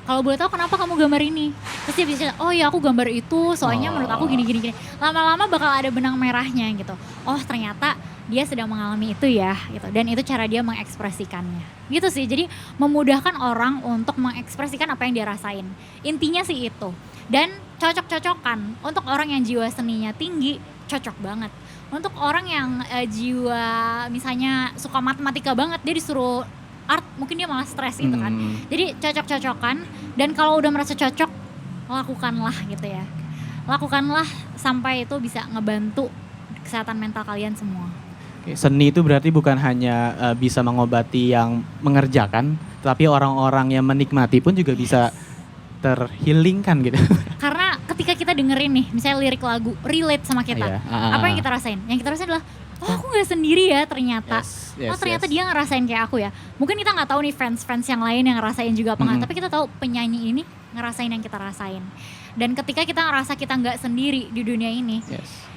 Kalau boleh tahu kenapa kamu gambar ini? Terus dia bisa, oh ya aku gambar itu soalnya menurut aku gini. Lama-lama bakal ada benang merahnya gitu. Oh ternyata dia sedang mengalami itu ya gitu. Dan itu cara dia mengekspresikannya. Gitu sih, jadi memudahkan orang untuk mengekspresikan apa yang dia rasain. Intinya sih itu. Dan cocok-cocokan untuk orang yang jiwa seninya tinggi, cocok banget. Untuk orang yang jiwa misalnya suka matematika banget, dia disuruh art mungkin dia malah stres gitu kan. Jadi cocok-cocokan, dan kalau udah merasa cocok lakukanlah gitu ya. Lakukanlah sampai itu bisa ngebantu kesehatan mental kalian semua. Oke, seni itu berarti bukan hanya bisa mengobati yang mengerjakan, tapi orang-orang yang menikmati pun juga bisa terhealingkan gitu. Karena ketika kita dengerin nih, misalnya lirik lagu relate sama kita, Iya. apa yang kita rasain? Yang kita rasain adalah, oh aku gak sendiri ya ternyata. Oh ternyata dia ngerasain kayak aku ya. Mungkin kita gak tahu nih fans yang lain yang ngerasain juga apa enggak, tapi kita tahu penyanyi ini ngerasain yang kita rasain. Dan ketika kita ngerasa kita gak sendiri di dunia ini,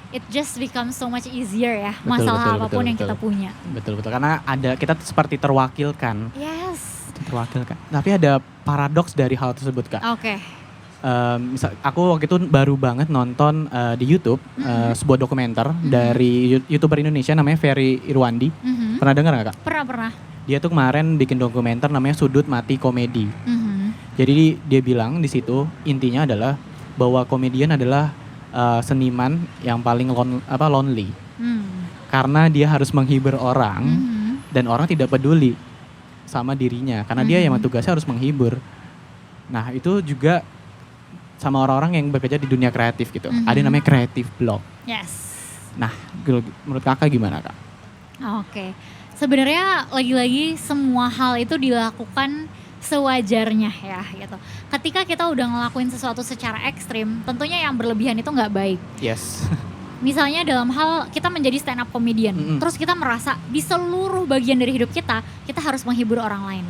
it just becomes so much easier ya, masalah apapun yang kita punya. Betul, karena kita seperti terwakilkan. Yes. Terwakilkan. Tapi ada paradoks dari hal tersebut, Kak. Oke. Misal aku waktu itu baru banget nonton di YouTube sebuah dokumenter dari YouTuber Indonesia namanya Ferry Irwandi. Pernah dengar nggak, Kak? Pernah. Dia tuh kemarin bikin dokumenter namanya Sudut Mati Komedi. Jadi dia bilang di situ intinya adalah bahwa komedian adalah seniman yang paling lonely. Karena dia harus menghibur orang dan orang tidak peduli sama dirinya karena dia yang tugasnya harus menghibur. Nah itu juga sama orang-orang yang bekerja di dunia kreatif gitu. Ada yang namanya creative block. Yes. Nah menurut kakak gimana, Kak? Oke. Sebenarnya lagi-lagi semua hal itu dilakukan sewajarnya ya gitu. Ketika kita udah ngelakuin sesuatu secara ekstrim, tentunya yang berlebihan itu nggak baik. Yes. Misalnya dalam hal kita menjadi stand up comedian, terus kita merasa di seluruh bagian dari hidup kita harus menghibur orang lain.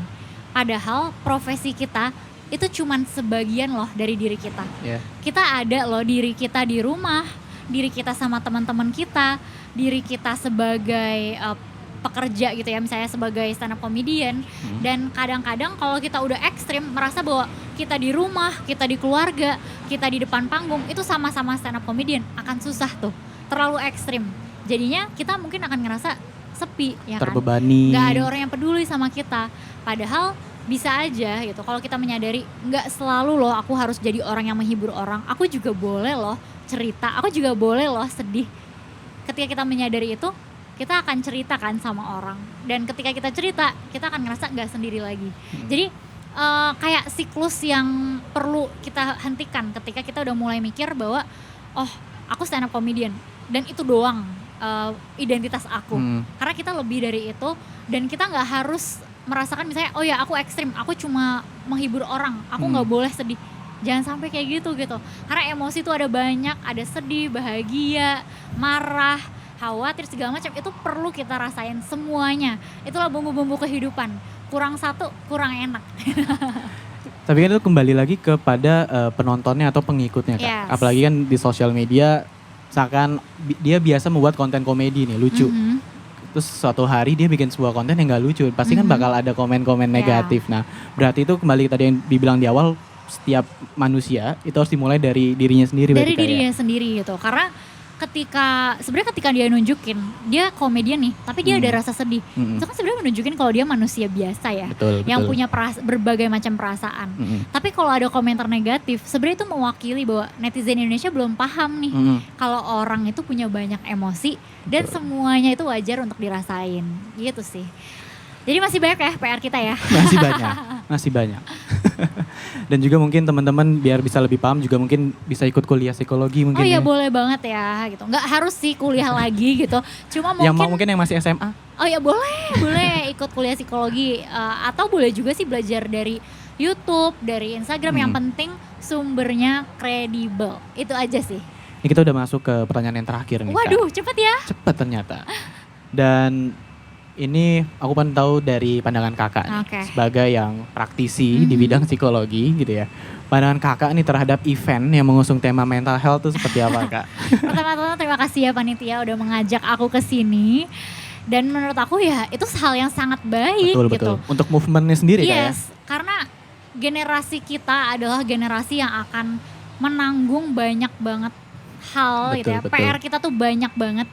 Padahal profesi kita itu cuman sebagian loh dari diri kita. Kita ada loh diri kita di rumah, diri kita sama teman-teman kita, diri kita sebagai pekerja gitu ya, misalnya sebagai stand up comedian. Dan kadang-kadang kalau kita udah ekstrim merasa bahwa kita di rumah, kita di keluarga, kita di depan panggung itu sama-sama stand up comedian, akan susah tuh, terlalu ekstrim. Jadinya kita mungkin akan ngerasa sepi ya kan, terbebani, gak ada orang yang peduli sama kita. Padahal bisa aja gitu kalau kita menyadari gak selalu loh aku harus jadi orang yang menghibur orang, aku juga boleh loh cerita, aku juga boleh loh sedih. Ketika kita menyadari itu, kita akan cerita kan sama orang, dan ketika kita cerita kita akan ngerasa gak sendiri lagi. Jadi kayak siklus yang perlu kita hentikan ketika kita udah mulai mikir bahwa oh aku stand up comedian dan itu doang identitas aku. Karena kita lebih dari itu, dan kita gak harus merasakan misalnya oh ya aku ekstrim, aku cuma menghibur orang, aku gak boleh sedih. Jangan sampai kayak gitu. Karena emosi itu ada banyak, ada sedih, bahagia, marah, khawatir, segala macam itu perlu kita rasain semuanya. Itulah bumbu-bumbu kehidupan. Kurang satu, kurang enak. Tapi kan itu kembali lagi kepada penontonnya atau pengikutnya, Kak. Yes. Apalagi kan di sosial media, misalkan dia biasa membuat konten komedi nih, lucu. Terus suatu hari dia bikin sebuah konten yang gak lucu, pasti kan bakal ada komen-komen negatif. Nah berarti itu kembali tadi yang dibilang di awal, setiap manusia itu harus dimulai dari dirinya sendiri. Dari dirinya sendiri gitu. Karena ketika dia nunjukin dia komedian nih, tapi dia ada rasa sedih, itu kan sebenarnya menunjukin kalau dia manusia biasa ya, yang punya berbagai macam perasaan. Tapi kalau ada komentar negatif, sebenarnya itu mewakili bahwa netizen Indonesia belum paham nih kalau orang itu punya banyak emosi dan semuanya itu wajar untuk dirasain, gitu sih. Jadi masih banyak ya PR kita ya. Masih banyak. Dan juga mungkin teman-teman biar bisa lebih paham juga mungkin bisa ikut kuliah psikologi mungkin. Oh iya boleh banget ya gitu. Nggak harus sih kuliah lagi gitu. Cuma mungkin yang masih SMA. Oh ya boleh ikut kuliah psikologi atau boleh juga sih belajar dari YouTube, dari Instagram. Yang penting sumbernya kredibel. Itu aja sih. Ini kita udah masuk ke pertanyaan yang terakhir nih, Waduh, Kak. cepet ya. Cepet ternyata. Dan Ini aku kan tahu dari pandangan kakak nih, Oke. sebagai yang praktisi di bidang psikologi gitu ya. Pandangan kakak nih terhadap event yang mengusung tema mental health itu seperti apa kak? Pertama-tama terima kasih ya panitia udah mengajak aku ke sini. Dan menurut aku ya itu hal yang sangat baik Betul gitu. betul. Untuk movementnya sendiri kak ya? Yes, karena generasi kita adalah generasi yang akan menanggung banyak banget hal gitu Betul, ya. betul. PR kita tuh banyak banget.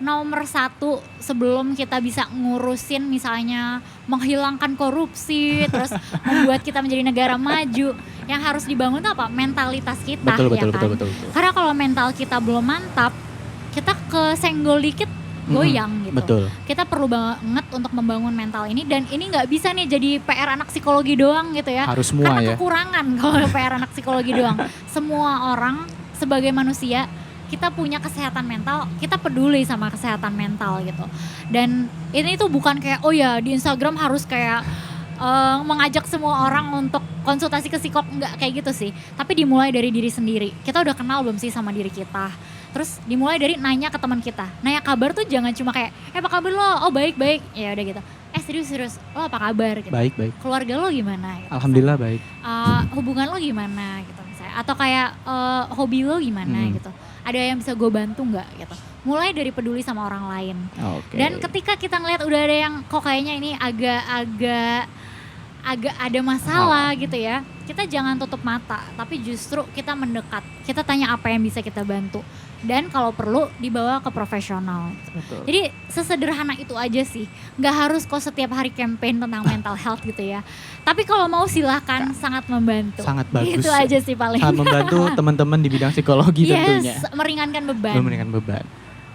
Nomor satu sebelum kita bisa ngurusin misalnya menghilangkan korupsi, terus membuat kita menjadi negara maju, yang harus dibangun tuh apa? Mentalitas kita, Betul ya betul kan? betul betul. Karena kalau mental kita belum mantap, kita kesenggol dikit goyang gitu. Betul. Kita perlu banget untuk membangun mental ini dan ini nggak bisa nih jadi PR anak psikologi doang gitu ya. Harus semua Karena ya. kekurangan kalau PR anak psikologi doang. Semua orang sebagai manusia kita punya kesehatan mental, kita peduli sama kesehatan mental gitu. Dan ini tuh bukan kayak oh ya di Instagram harus kayak mengajak semua orang untuk konsultasi ke psikolog, enggak kayak gitu sih. Tapi dimulai dari diri sendiri. Kita udah kenal belum sih sama diri kita? Terus dimulai dari nanya ke teman kita. Nanya kabar tuh jangan cuma kayak, apa kabar lo? Oh baik-baik. Ya udah gitu. Serius, lo apa kabar? Gitu. Baik baik. Keluarga lo gimana? Gitu. Alhamdulillah baik. Hubungan lo gimana gitu misalnya. Atau kayak hobi lo gimana gitu. Ada yang bisa gue bantu nggak gitu. Mulai dari peduli sama orang lain. Oke. Dan ketika kita ngeliat udah ada yang kok kayaknya ini agak ada masalah gitu ya. Kita jangan tutup mata, tapi justru kita mendekat. Kita tanya apa yang bisa kita bantu. Dan kalau perlu dibawa ke profesional. Betul. Jadi sesederhana itu aja sih. Nggak harus kok setiap hari campaign tentang mental health gitu ya. Tapi kalau mau silahkan, sangat membantu. Sangat bagus. Itu aja sih paling. Sangat membantu teman-teman di bidang psikologi tentunya. Yes, meringankan beban. Memberikan beban.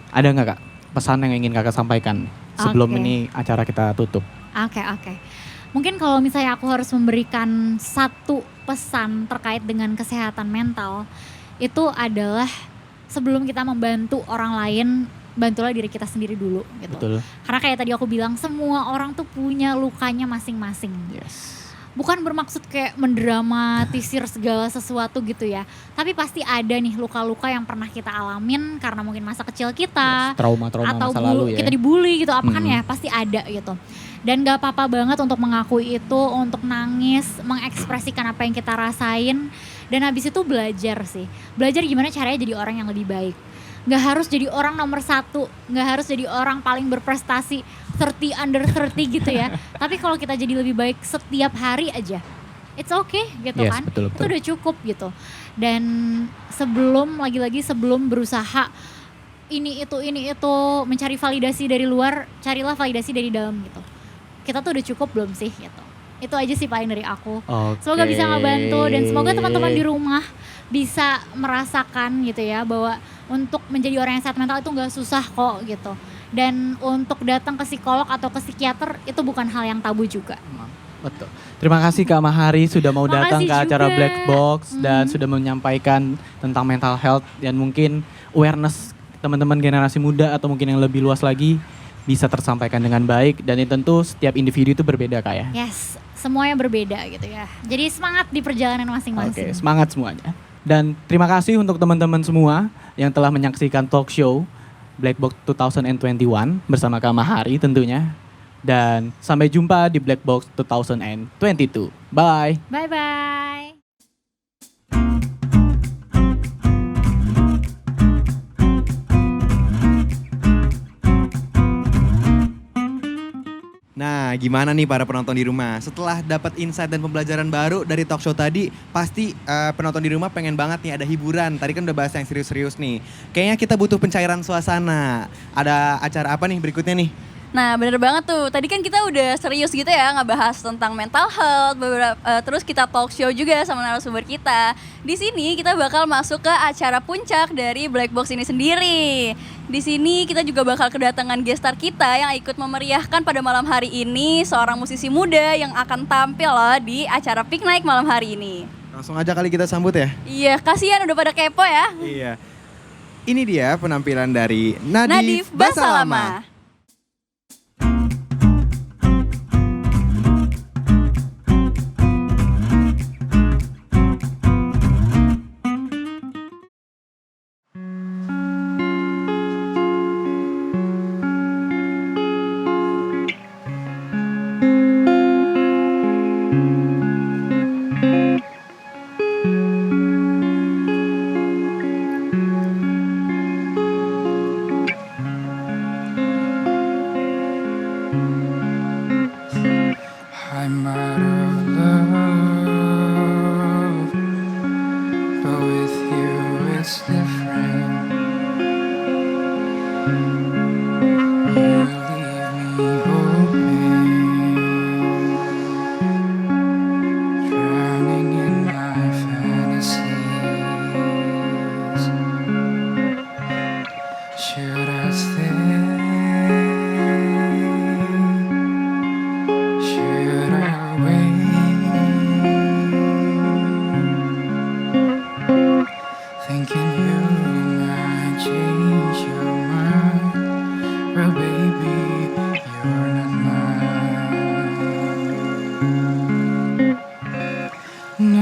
Ada nggak kak pesan yang ingin kakak sampaikan sebelum Oke. ini acara kita tutup? Oke. Mungkin kalau misalnya aku harus memberikan satu pesan terkait dengan kesehatan mental, itu adalah sebelum kita membantu orang lain, bantulah diri kita sendiri dulu gitu. Betul. Karena kayak tadi aku bilang, semua orang tuh punya lukanya masing-masing. Yes. Bukan bermaksud kayak mendramatisir segala sesuatu gitu ya. Tapi pasti ada nih luka-luka yang pernah kita alamin karena mungkin masa kecil kita. Yes, trauma-trauma Atau masa lalu ya. kita dibully gitu, apa kan ya, pasti ada gitu. Dan gak apa-apa banget untuk mengakui itu, untuk nangis, mengekspresikan apa yang kita rasain. Dan habis itu belajar sih. Belajar gimana caranya jadi orang yang lebih baik. Gak harus jadi orang nomor 1, gak harus jadi orang paling berprestasi 30 under 30 gitu ya. Tapi kalau kita jadi lebih baik setiap hari aja, it's okay gitu Yes, kan. betul. Itu udah cukup gitu. Dan sebelum berusaha ini itu mencari validasi dari luar, carilah validasi dari dalam gitu. Kita tuh udah cukup belum sih gitu. Itu aja sih paling dari aku. Oke. Semoga bisa ngebantu dan semoga teman-teman di rumah bisa merasakan gitu ya bahwa untuk menjadi orang yang sehat mental itu nggak susah kok gitu. Dan untuk datang ke psikolog atau ke psikiater itu bukan hal yang tabu juga. Betul. Terima kasih Kak Mahari sudah mau datang Makasih ke acara juga. Black Box dan sudah menyampaikan tentang mental health dan mungkin awareness teman-teman generasi muda atau mungkin yang lebih luas lagi bisa tersampaikan dengan baik dan ini tentu setiap individu itu berbeda Kak ya. Yes, semuanya berbeda gitu ya. Jadi semangat di perjalanan Oke, masing-masing. semangat semuanya. Dan terima kasih untuk teman-teman semua yang telah menyaksikan talk show Black Box 2021 bersama Kak Mahari tentunya. Dan sampai jumpa di Black Box 2022. Bye. Bye-bye. Nah, gimana nih para penonton di rumah? Setelah dapat insight dan pembelajaran baru dari talk show tadi, pasti penonton di rumah pengen banget nih ada hiburan. Tadi kan udah bahas yang serius-serius nih. Kayaknya kita butuh pencairan suasana. Ada acara apa nih berikutnya nih? Nah bener banget tuh, tadi kan kita udah serius gitu ya ngebahas tentang mental health, terus kita talk show juga sama narasumber kita. Di sini kita bakal masuk ke acara puncak dari Black Box ini sendiri. Di sini kita juga bakal kedatangan guest star kita yang ikut memeriahkan pada malam hari ini, seorang musisi muda yang akan tampil loh di acara Pink Night malam hari ini. Langsung aja kali kita sambut ya. Iya, kasihan udah pada kepo ya. Iya. Ini dia penampilan dari Nadif, Nadif Basalama.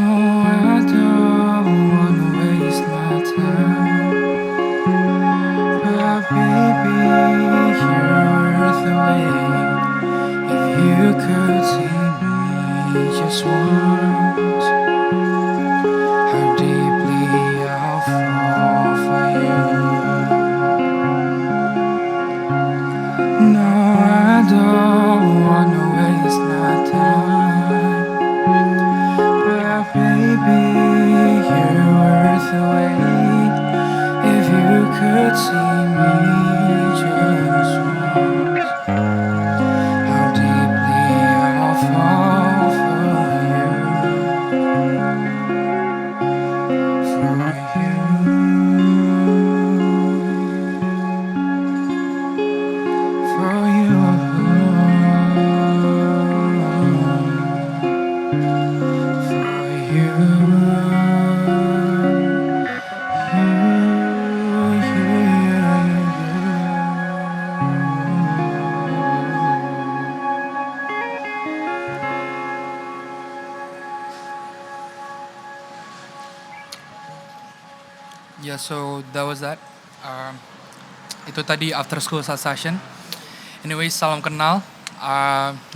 I don't wanna waste my time, but baby, you're worth the wait. If you could see me just once, how deeply I'll fall for you. No, I don't wanna waste my time, but baby, you're worth the wait. If you could see me just once, how deeply I'll fall for you, for you, Yeah, so that was that. Itu tadi after school session. Anyway, salam kenal.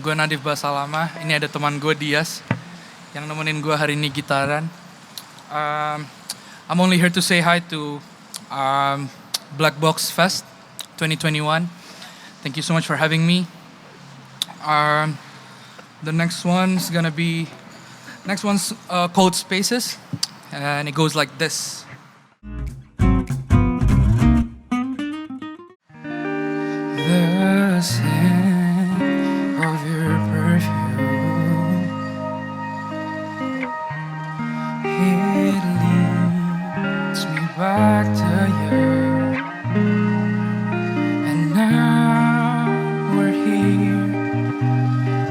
Gue Nadif Basalama. Ini ada teman gue Dias yang nemenin gue hari ini gitaran. I'm only here to say hi to Black Box Fest 2021. Thank you so much for having me. The next one's called Spaces, and it goes like this. the scent of your perfume, it leads me back to you. And now we're here,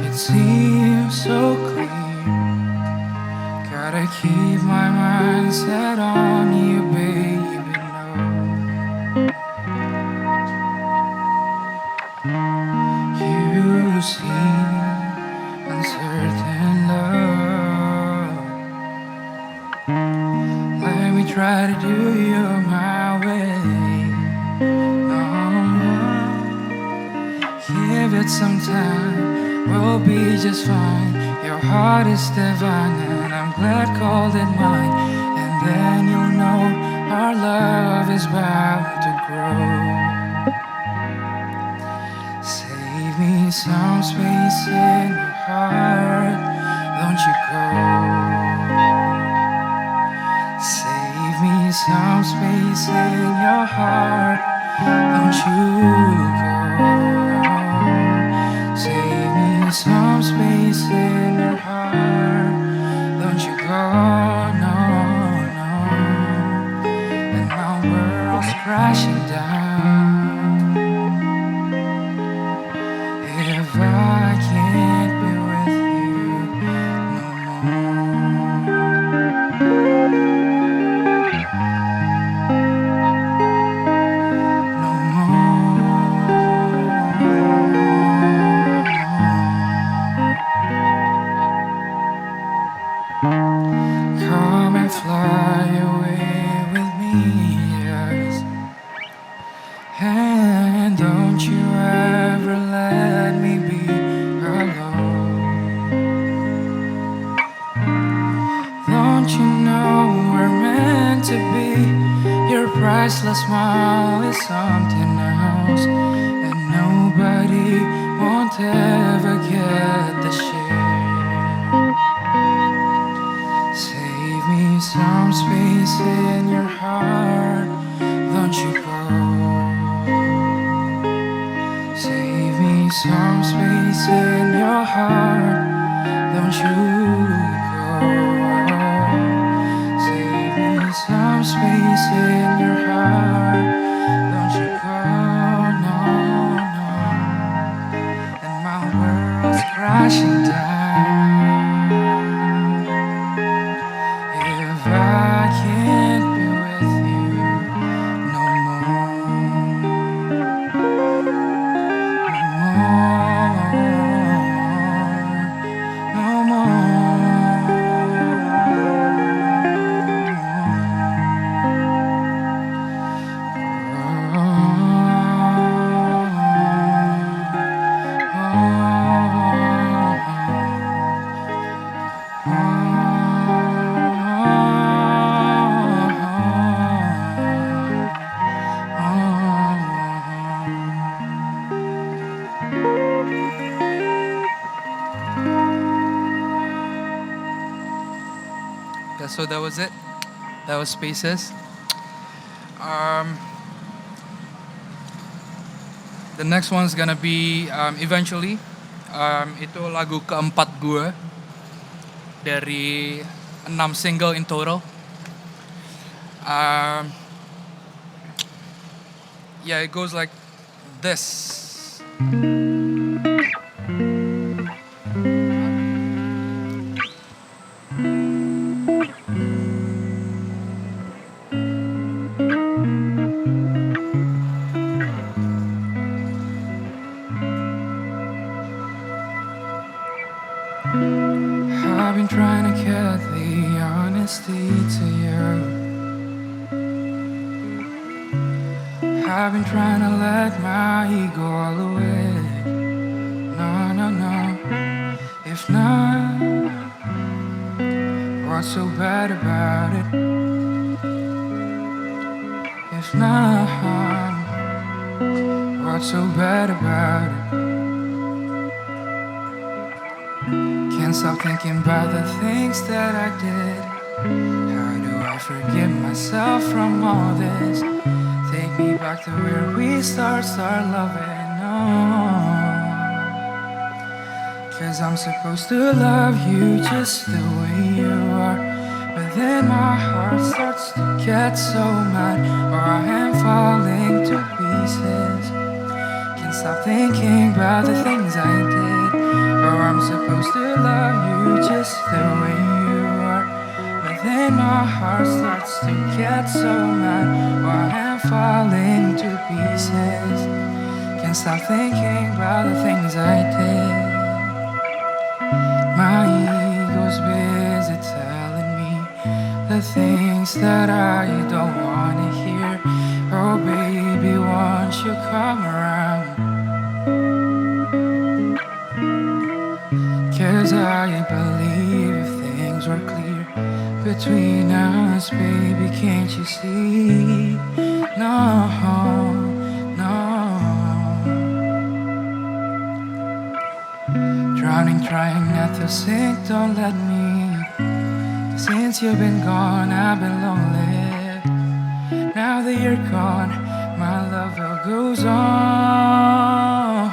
it seems so clear. Gotta keep my mind set on you, baby. You seem uncertain, love. Let me try to do you my way. No, give it some time, we'll be just fine. Your heart is divine, and I'm glad called it mine. And then you'll know our love is bound to grow. Save me some space in your heart, don't you go. Save me some space in your heart, don't you go. Save me some space in your heart, don't you go, no, no. And my world's crashing down if I can't be with you no more. Come and fly away with me, yes. And don't you ever let me be alone. Don't you know we're meant to be? Your priceless smile is something else, and nobody won't ever get the share. Save me some space in your heart, don't you go. Save me some space in your heart, don't you go. Save me some space in your heart, don't you go, no, no. And my world's crashing down if I can't be with you no more. No more. Yeah, so that was it. That was Spaces. The next one's gonna be Eventually. Itu lagu keempat gue dari 6 single in total. Yeah, it goes like this. I've been trying to get the honesty to you. I've been trying to let my ego all away. No, no, no. If not, what's so bad about it? If not, what's so bad about it? Can't stop thinking about the things that I did. How do I forgive myself from all this? Take me back to where we start loving. No, 'cause I'm supposed to love you just the way you are. But then my heart starts to get so mad, or I am falling to pieces. Can't stop thinking about the things I did. Oh, I'm supposed to love you just the way you are. But then my heart starts to get so mad, oh, I am falling to pieces. Can't stop thinking about the things I did. My ego's busy telling me the things that I don't wanna hear. Oh baby, won't you come around? 'Cause I believe if things were clear between us, baby, can't you see? No, no. Drowning, trying not to sink, don't let me. Since you've been gone, I've been lonely. Now that you're gone, my love all goes on.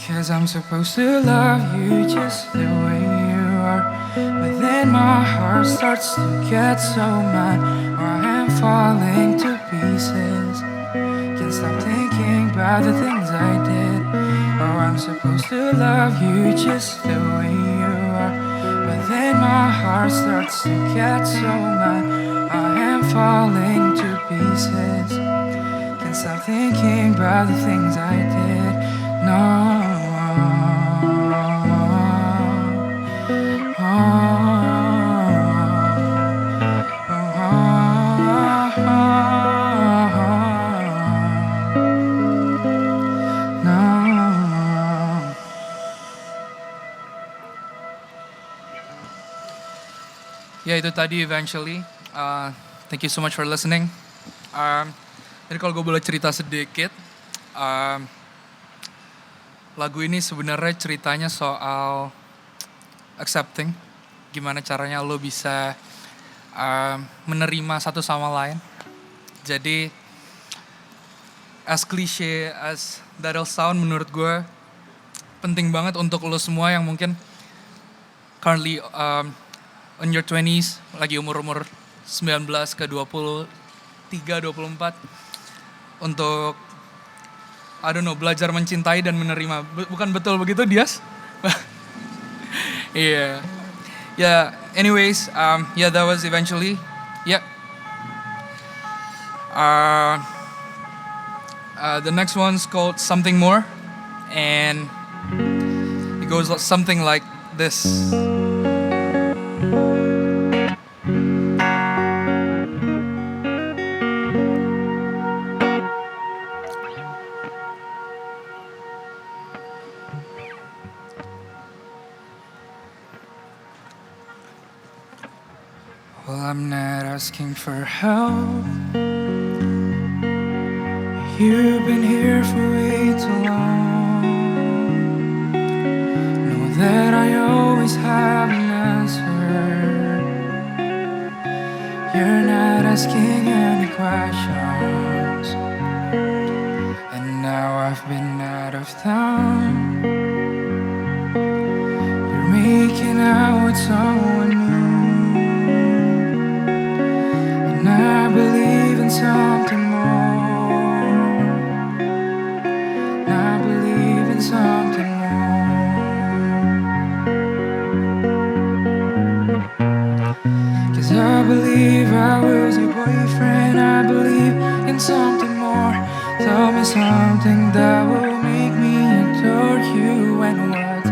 'Cause I'm supposed to love you just the way you are. But then my heart starts to get so mad, or I am falling to pieces. Can't stop thinking about the things I did. Oh, I'm supposed to love you just the way you are. But then my heart starts to get so mad, I am falling to pieces. Can't stop thinking about the things I did. No. Ya itu tadi Eventually. Thank you so much for listening. Jadi kalau gue boleh cerita sedikit, lagu ini sebenarnya ceritanya soal accepting. Gimana caranya lo bisa menerima satu sama lain. Jadi as cliche as that'll sound, menurut gue penting banget untuk lo semua yang mungkin currently in your 20s, lagi umur-umur 19 ke 23, 24, untuk I don't know, belajar mencintai dan menerima. Bukan betul begitu, Dias? Iya. Yeah, anyways, yeah, that was Eventually. Yeah. The next one's called Something More, and it goes something like this. Well, I'm not asking for help. You've been here for way too long. Know that I always have an answer asking any questions. And now I've been out of town. You're making out with someone new, and I believe in something more. And I believe in something more. 'Cause I believe I was your boyfriend. I believe in something more. Tell me something that will make me adore you. And what's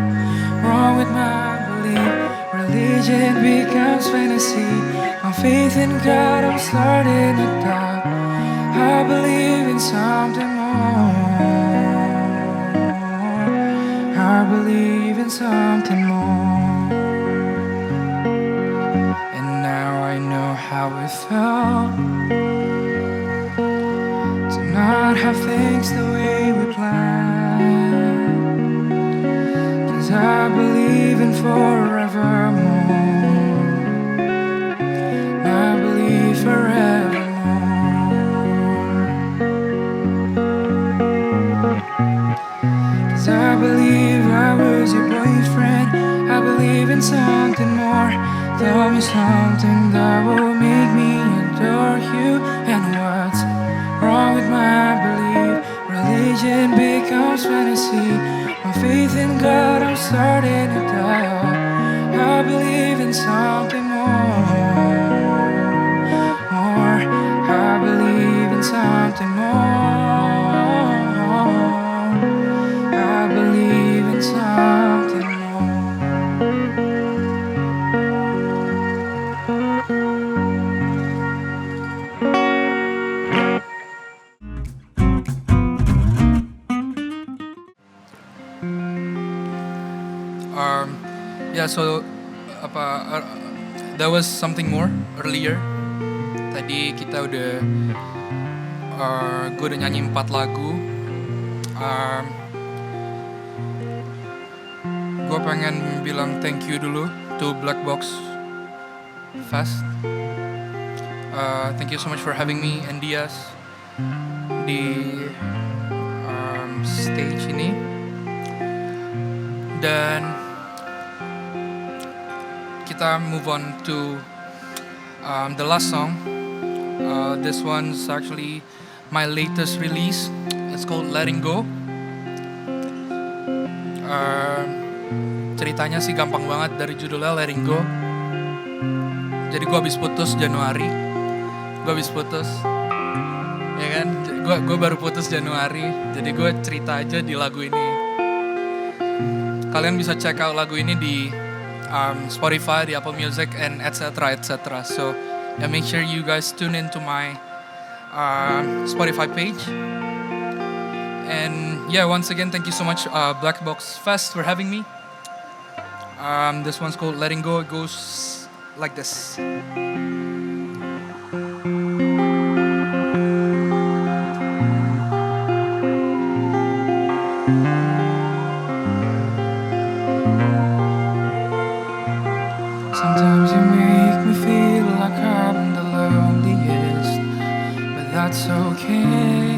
wrong with my belief? Religion becomes fantasy. My faith in God, I'm starting to doubt. I believe in something more. I believe in something more. And now I know how it felt to not have things the way we planned. 'Cause I believe in forevermore. I believe forevermore. 'Cause I believe I was your boyfriend. I believe in something more. Tell me something that will make me adore you. And what's wrong with my belief? Religion becomes fantasy. My faith in God, I'm starting to doubt. I believe in something more. I believe in something more. I believe in something more. Yeah, so that was something more earlier. Tadi kita udah gue udah nyanyi 4 lagu. Gue pengen bilang thank you dulu to Black Box Fest. Thank you so much for having me and Dias di stage ini. Dan kita move on to the last song. This one's actually my latest release. It's called Letting Go. Ceritanya sih gampang banget dari judulnya Letting Go. Jadi gue habis putus Januari. Ya kan? Gue baru putus Januari. Jadi gue cerita aja di lagu ini. Kalian bisa check out lagu ini di Spotify, di Apple Music, and etc. So yeah, make sure you guys tune into my Spotify page. And yeah, once again, thank you so much, Black Box Fest, for having me. This one's called Letting Go. It goes like this. Sometimes you make me feel like I'm the loneliest, but that's okay,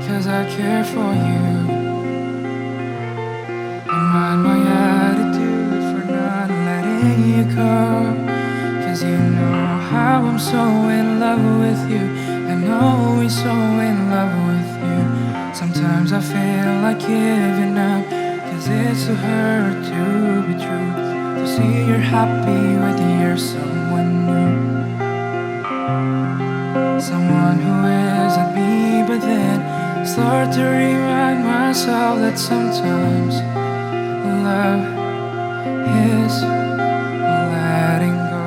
'cause I care for you. And mind my attitude for not letting you go, 'cause you know how I'm so in love with you, and always so in love with you. Sometimes I feel like giving up, 'cause it's too hurt to be true. To see you're happy with your someone new, someone who isn't me, but then start to remind myself that sometimes love is letting go.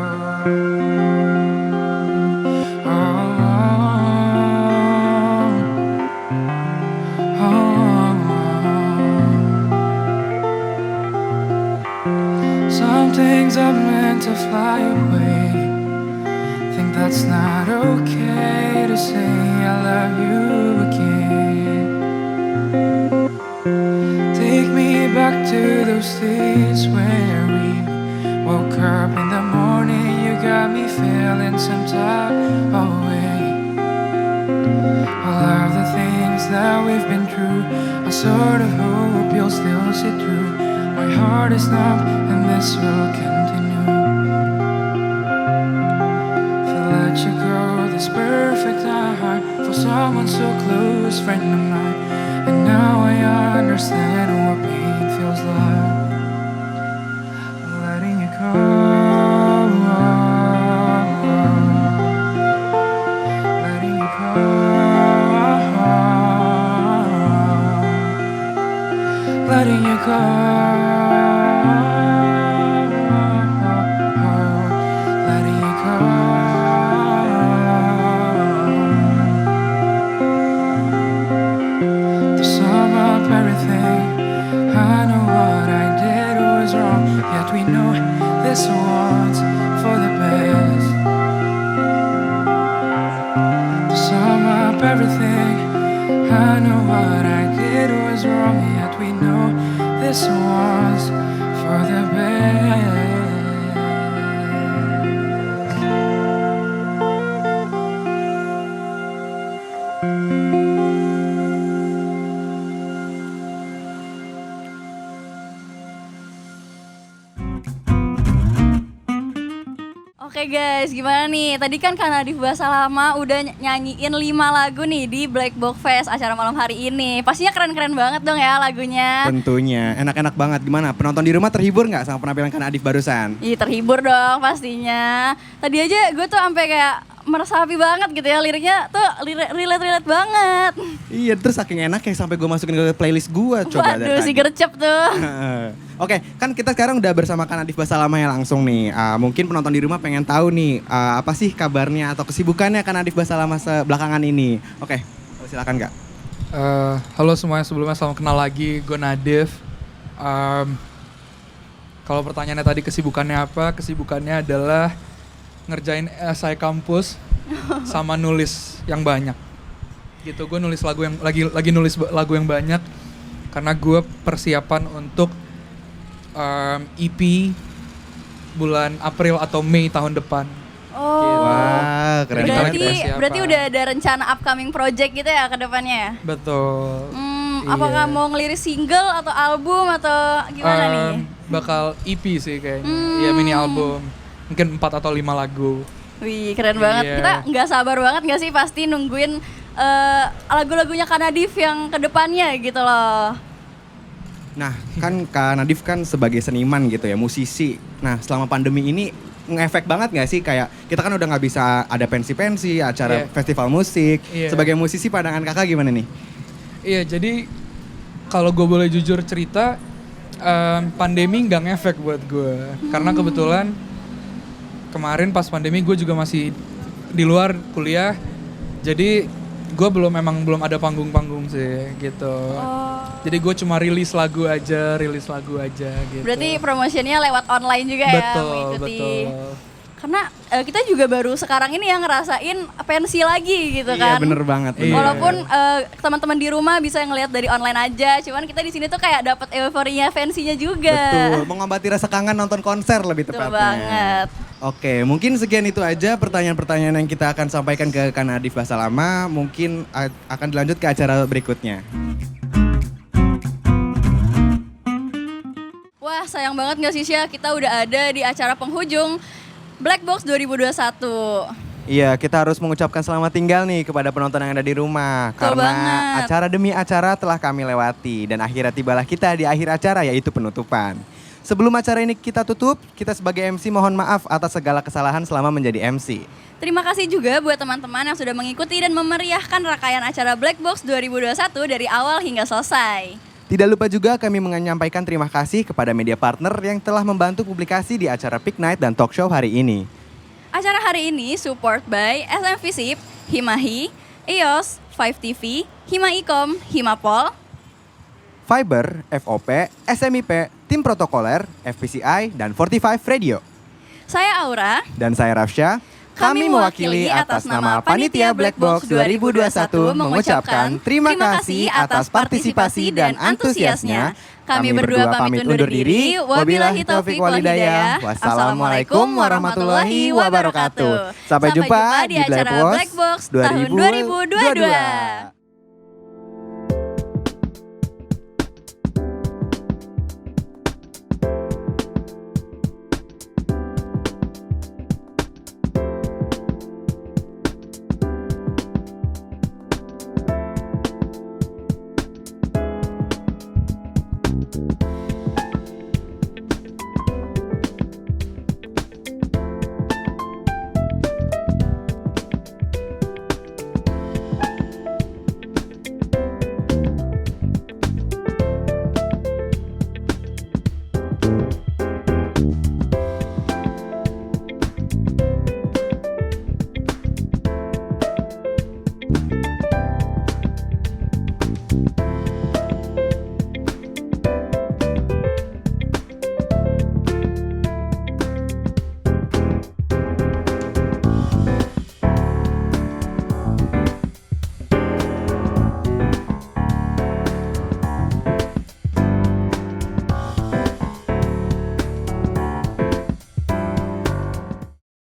Some things are meant to fly away. Think that's not okay to say I love you again. Take me back to those days where we woke up in the morning. You got me feeling spend some time away. All of the things that we've been through, I sort of hope you'll still see through. My heart is numb and this will continue. If I let you go, this perfect time for someone so close, friend of mine. And now I understand what pain feels like. Letting you go, letting you go, letting you go, letting you go. To sum up everything, I know what I did was wrong, yet we know this one's for the best. To sum up everything, I know what I did was wrong, yet we know this one's for the best. Oke guys, gimana nih? Tadi kan Kak Nadif Basalamah udah nyanyiin 5 lagu nih di Black Box Fest acara malam hari ini. Pastinya keren-keren banget dong ya lagunya. Tentunya, enak-enak banget. Gimana? Penonton di rumah terhibur nggak sama penampilan Kak Nadif barusan? Ih, terhibur dong pastinya. Tadi aja gue tuh sampai kayak meresapi banget gitu ya, liriknya tuh relate banget. Iya, terus saking enak ya sampai gue masukin ke playlist gue. Coba Waduh, si gercep tuh. Oke, kan kita sekarang udah bersama Kak Nadif Basalamah ya langsung nih. Mungkin penonton di rumah pengen tahu nih apa sih kabarnya atau kesibukannya Kak Nadif Basalamah belakangan ini. Oke, silakan Kak. Halo semuanya, sebelumnya salam kenal lagi, gue Nadif. Kalau pertanyaannya tadi kesibukannya apa? Kesibukannya adalah ngerjain esai kampus sama nulis yang banyak. Gitu, gue nulis lagu yang lagi nulis lagu yang banyak karena gue persiapan untuk EP bulan April atau Mei tahun depan. Oh. Wah, keren banget. Berarti udah ada rencana upcoming project gitu ya ke depannya ya? Betul. Apakah mau ngelirik single atau album atau gimana nih? Bakal EP sih kayaknya. Ya mini album. Mungkin 4 atau 5 lagu. Wih, keren banget. Iya. Kita nggak sabar banget nggak sih pasti nungguin lagu-lagunya Kak Nadif yang ke depannya gitu loh. Nah, kan Kak Nadif kan sebagai seniman gitu ya, musisi. Nah, selama pandemi ini ngefek banget gak sih? Kayak kita kan udah gak bisa ada pensi-pensi, acara festival musik. Sebagai musisi pandangan kakak gimana nih? Iya, jadi kalau gue boleh jujur cerita, pandemi gak ngefek buat gue. Karena kebetulan kemarin pas pandemi gue juga masih di luar kuliah. Jadi gue belum ada panggung-panggung sih gitu. Jadi gue cuma rilis lagu aja gitu. Berarti promotionnya lewat online juga ya mengikuti. Betul. Karena kita juga baru sekarang ini yang ngerasain pensi lagi gitu kan. Iya bener banget. Walaupun teman-teman di rumah bisa ngelihat dari online aja, cuman kita di sini tuh kayak dapat euforinya pensinya juga. Betul, mengobati rasa kangen nonton konser lebih tepatnya. Betul banget. Oke, mungkin sekian itu aja pertanyaan-pertanyaan yang kita akan sampaikan ke Kak Nadif Basalamah. Mungkin akan dilanjut ke acara berikutnya. Wah, sayang banget gak sih Syah, kita udah ada di acara penghujung Black Box 2021. Iya, kita harus mengucapkan selamat tinggal nih kepada penonton yang ada di rumah. Betul karena banget. acara demi acara telah kami lewati. Dan akhirnya tibalah kita di akhir acara, yaitu penutupan. Sebelum acara ini kita tutup, kita sebagai MC mohon maaf atas segala kesalahan selama menjadi MC. Terima kasih juga buat teman-teman yang sudah mengikuti dan memeriahkan rangkaian acara Black Box 2021 dari awal hingga selesai. Tidak lupa juga kami menyampaikan terima kasih kepada media partner yang telah membantu publikasi di acara Pick Night dan Talk Show hari ini. Acara hari ini support by SM Visip, Himahi, EOS, 5TV, Himaikom, Himapol, Fiber, FOP, SMIP, Tim Protokoler, FPCI, dan 45 Radio. Saya Aura. Dan saya Rafsya. Kami mewakili atas nama Panitia Black Box 2021 mengucapkan terima kasih atas partisipasi dan antusiasnya. Kami berdua pamit undur diri. Wabillahi taufiq wal hidayah. Wassalamualaikum warahmatullahi wabarakatuh. Sampai jumpa di acara Black Black Box Box tahun 2022.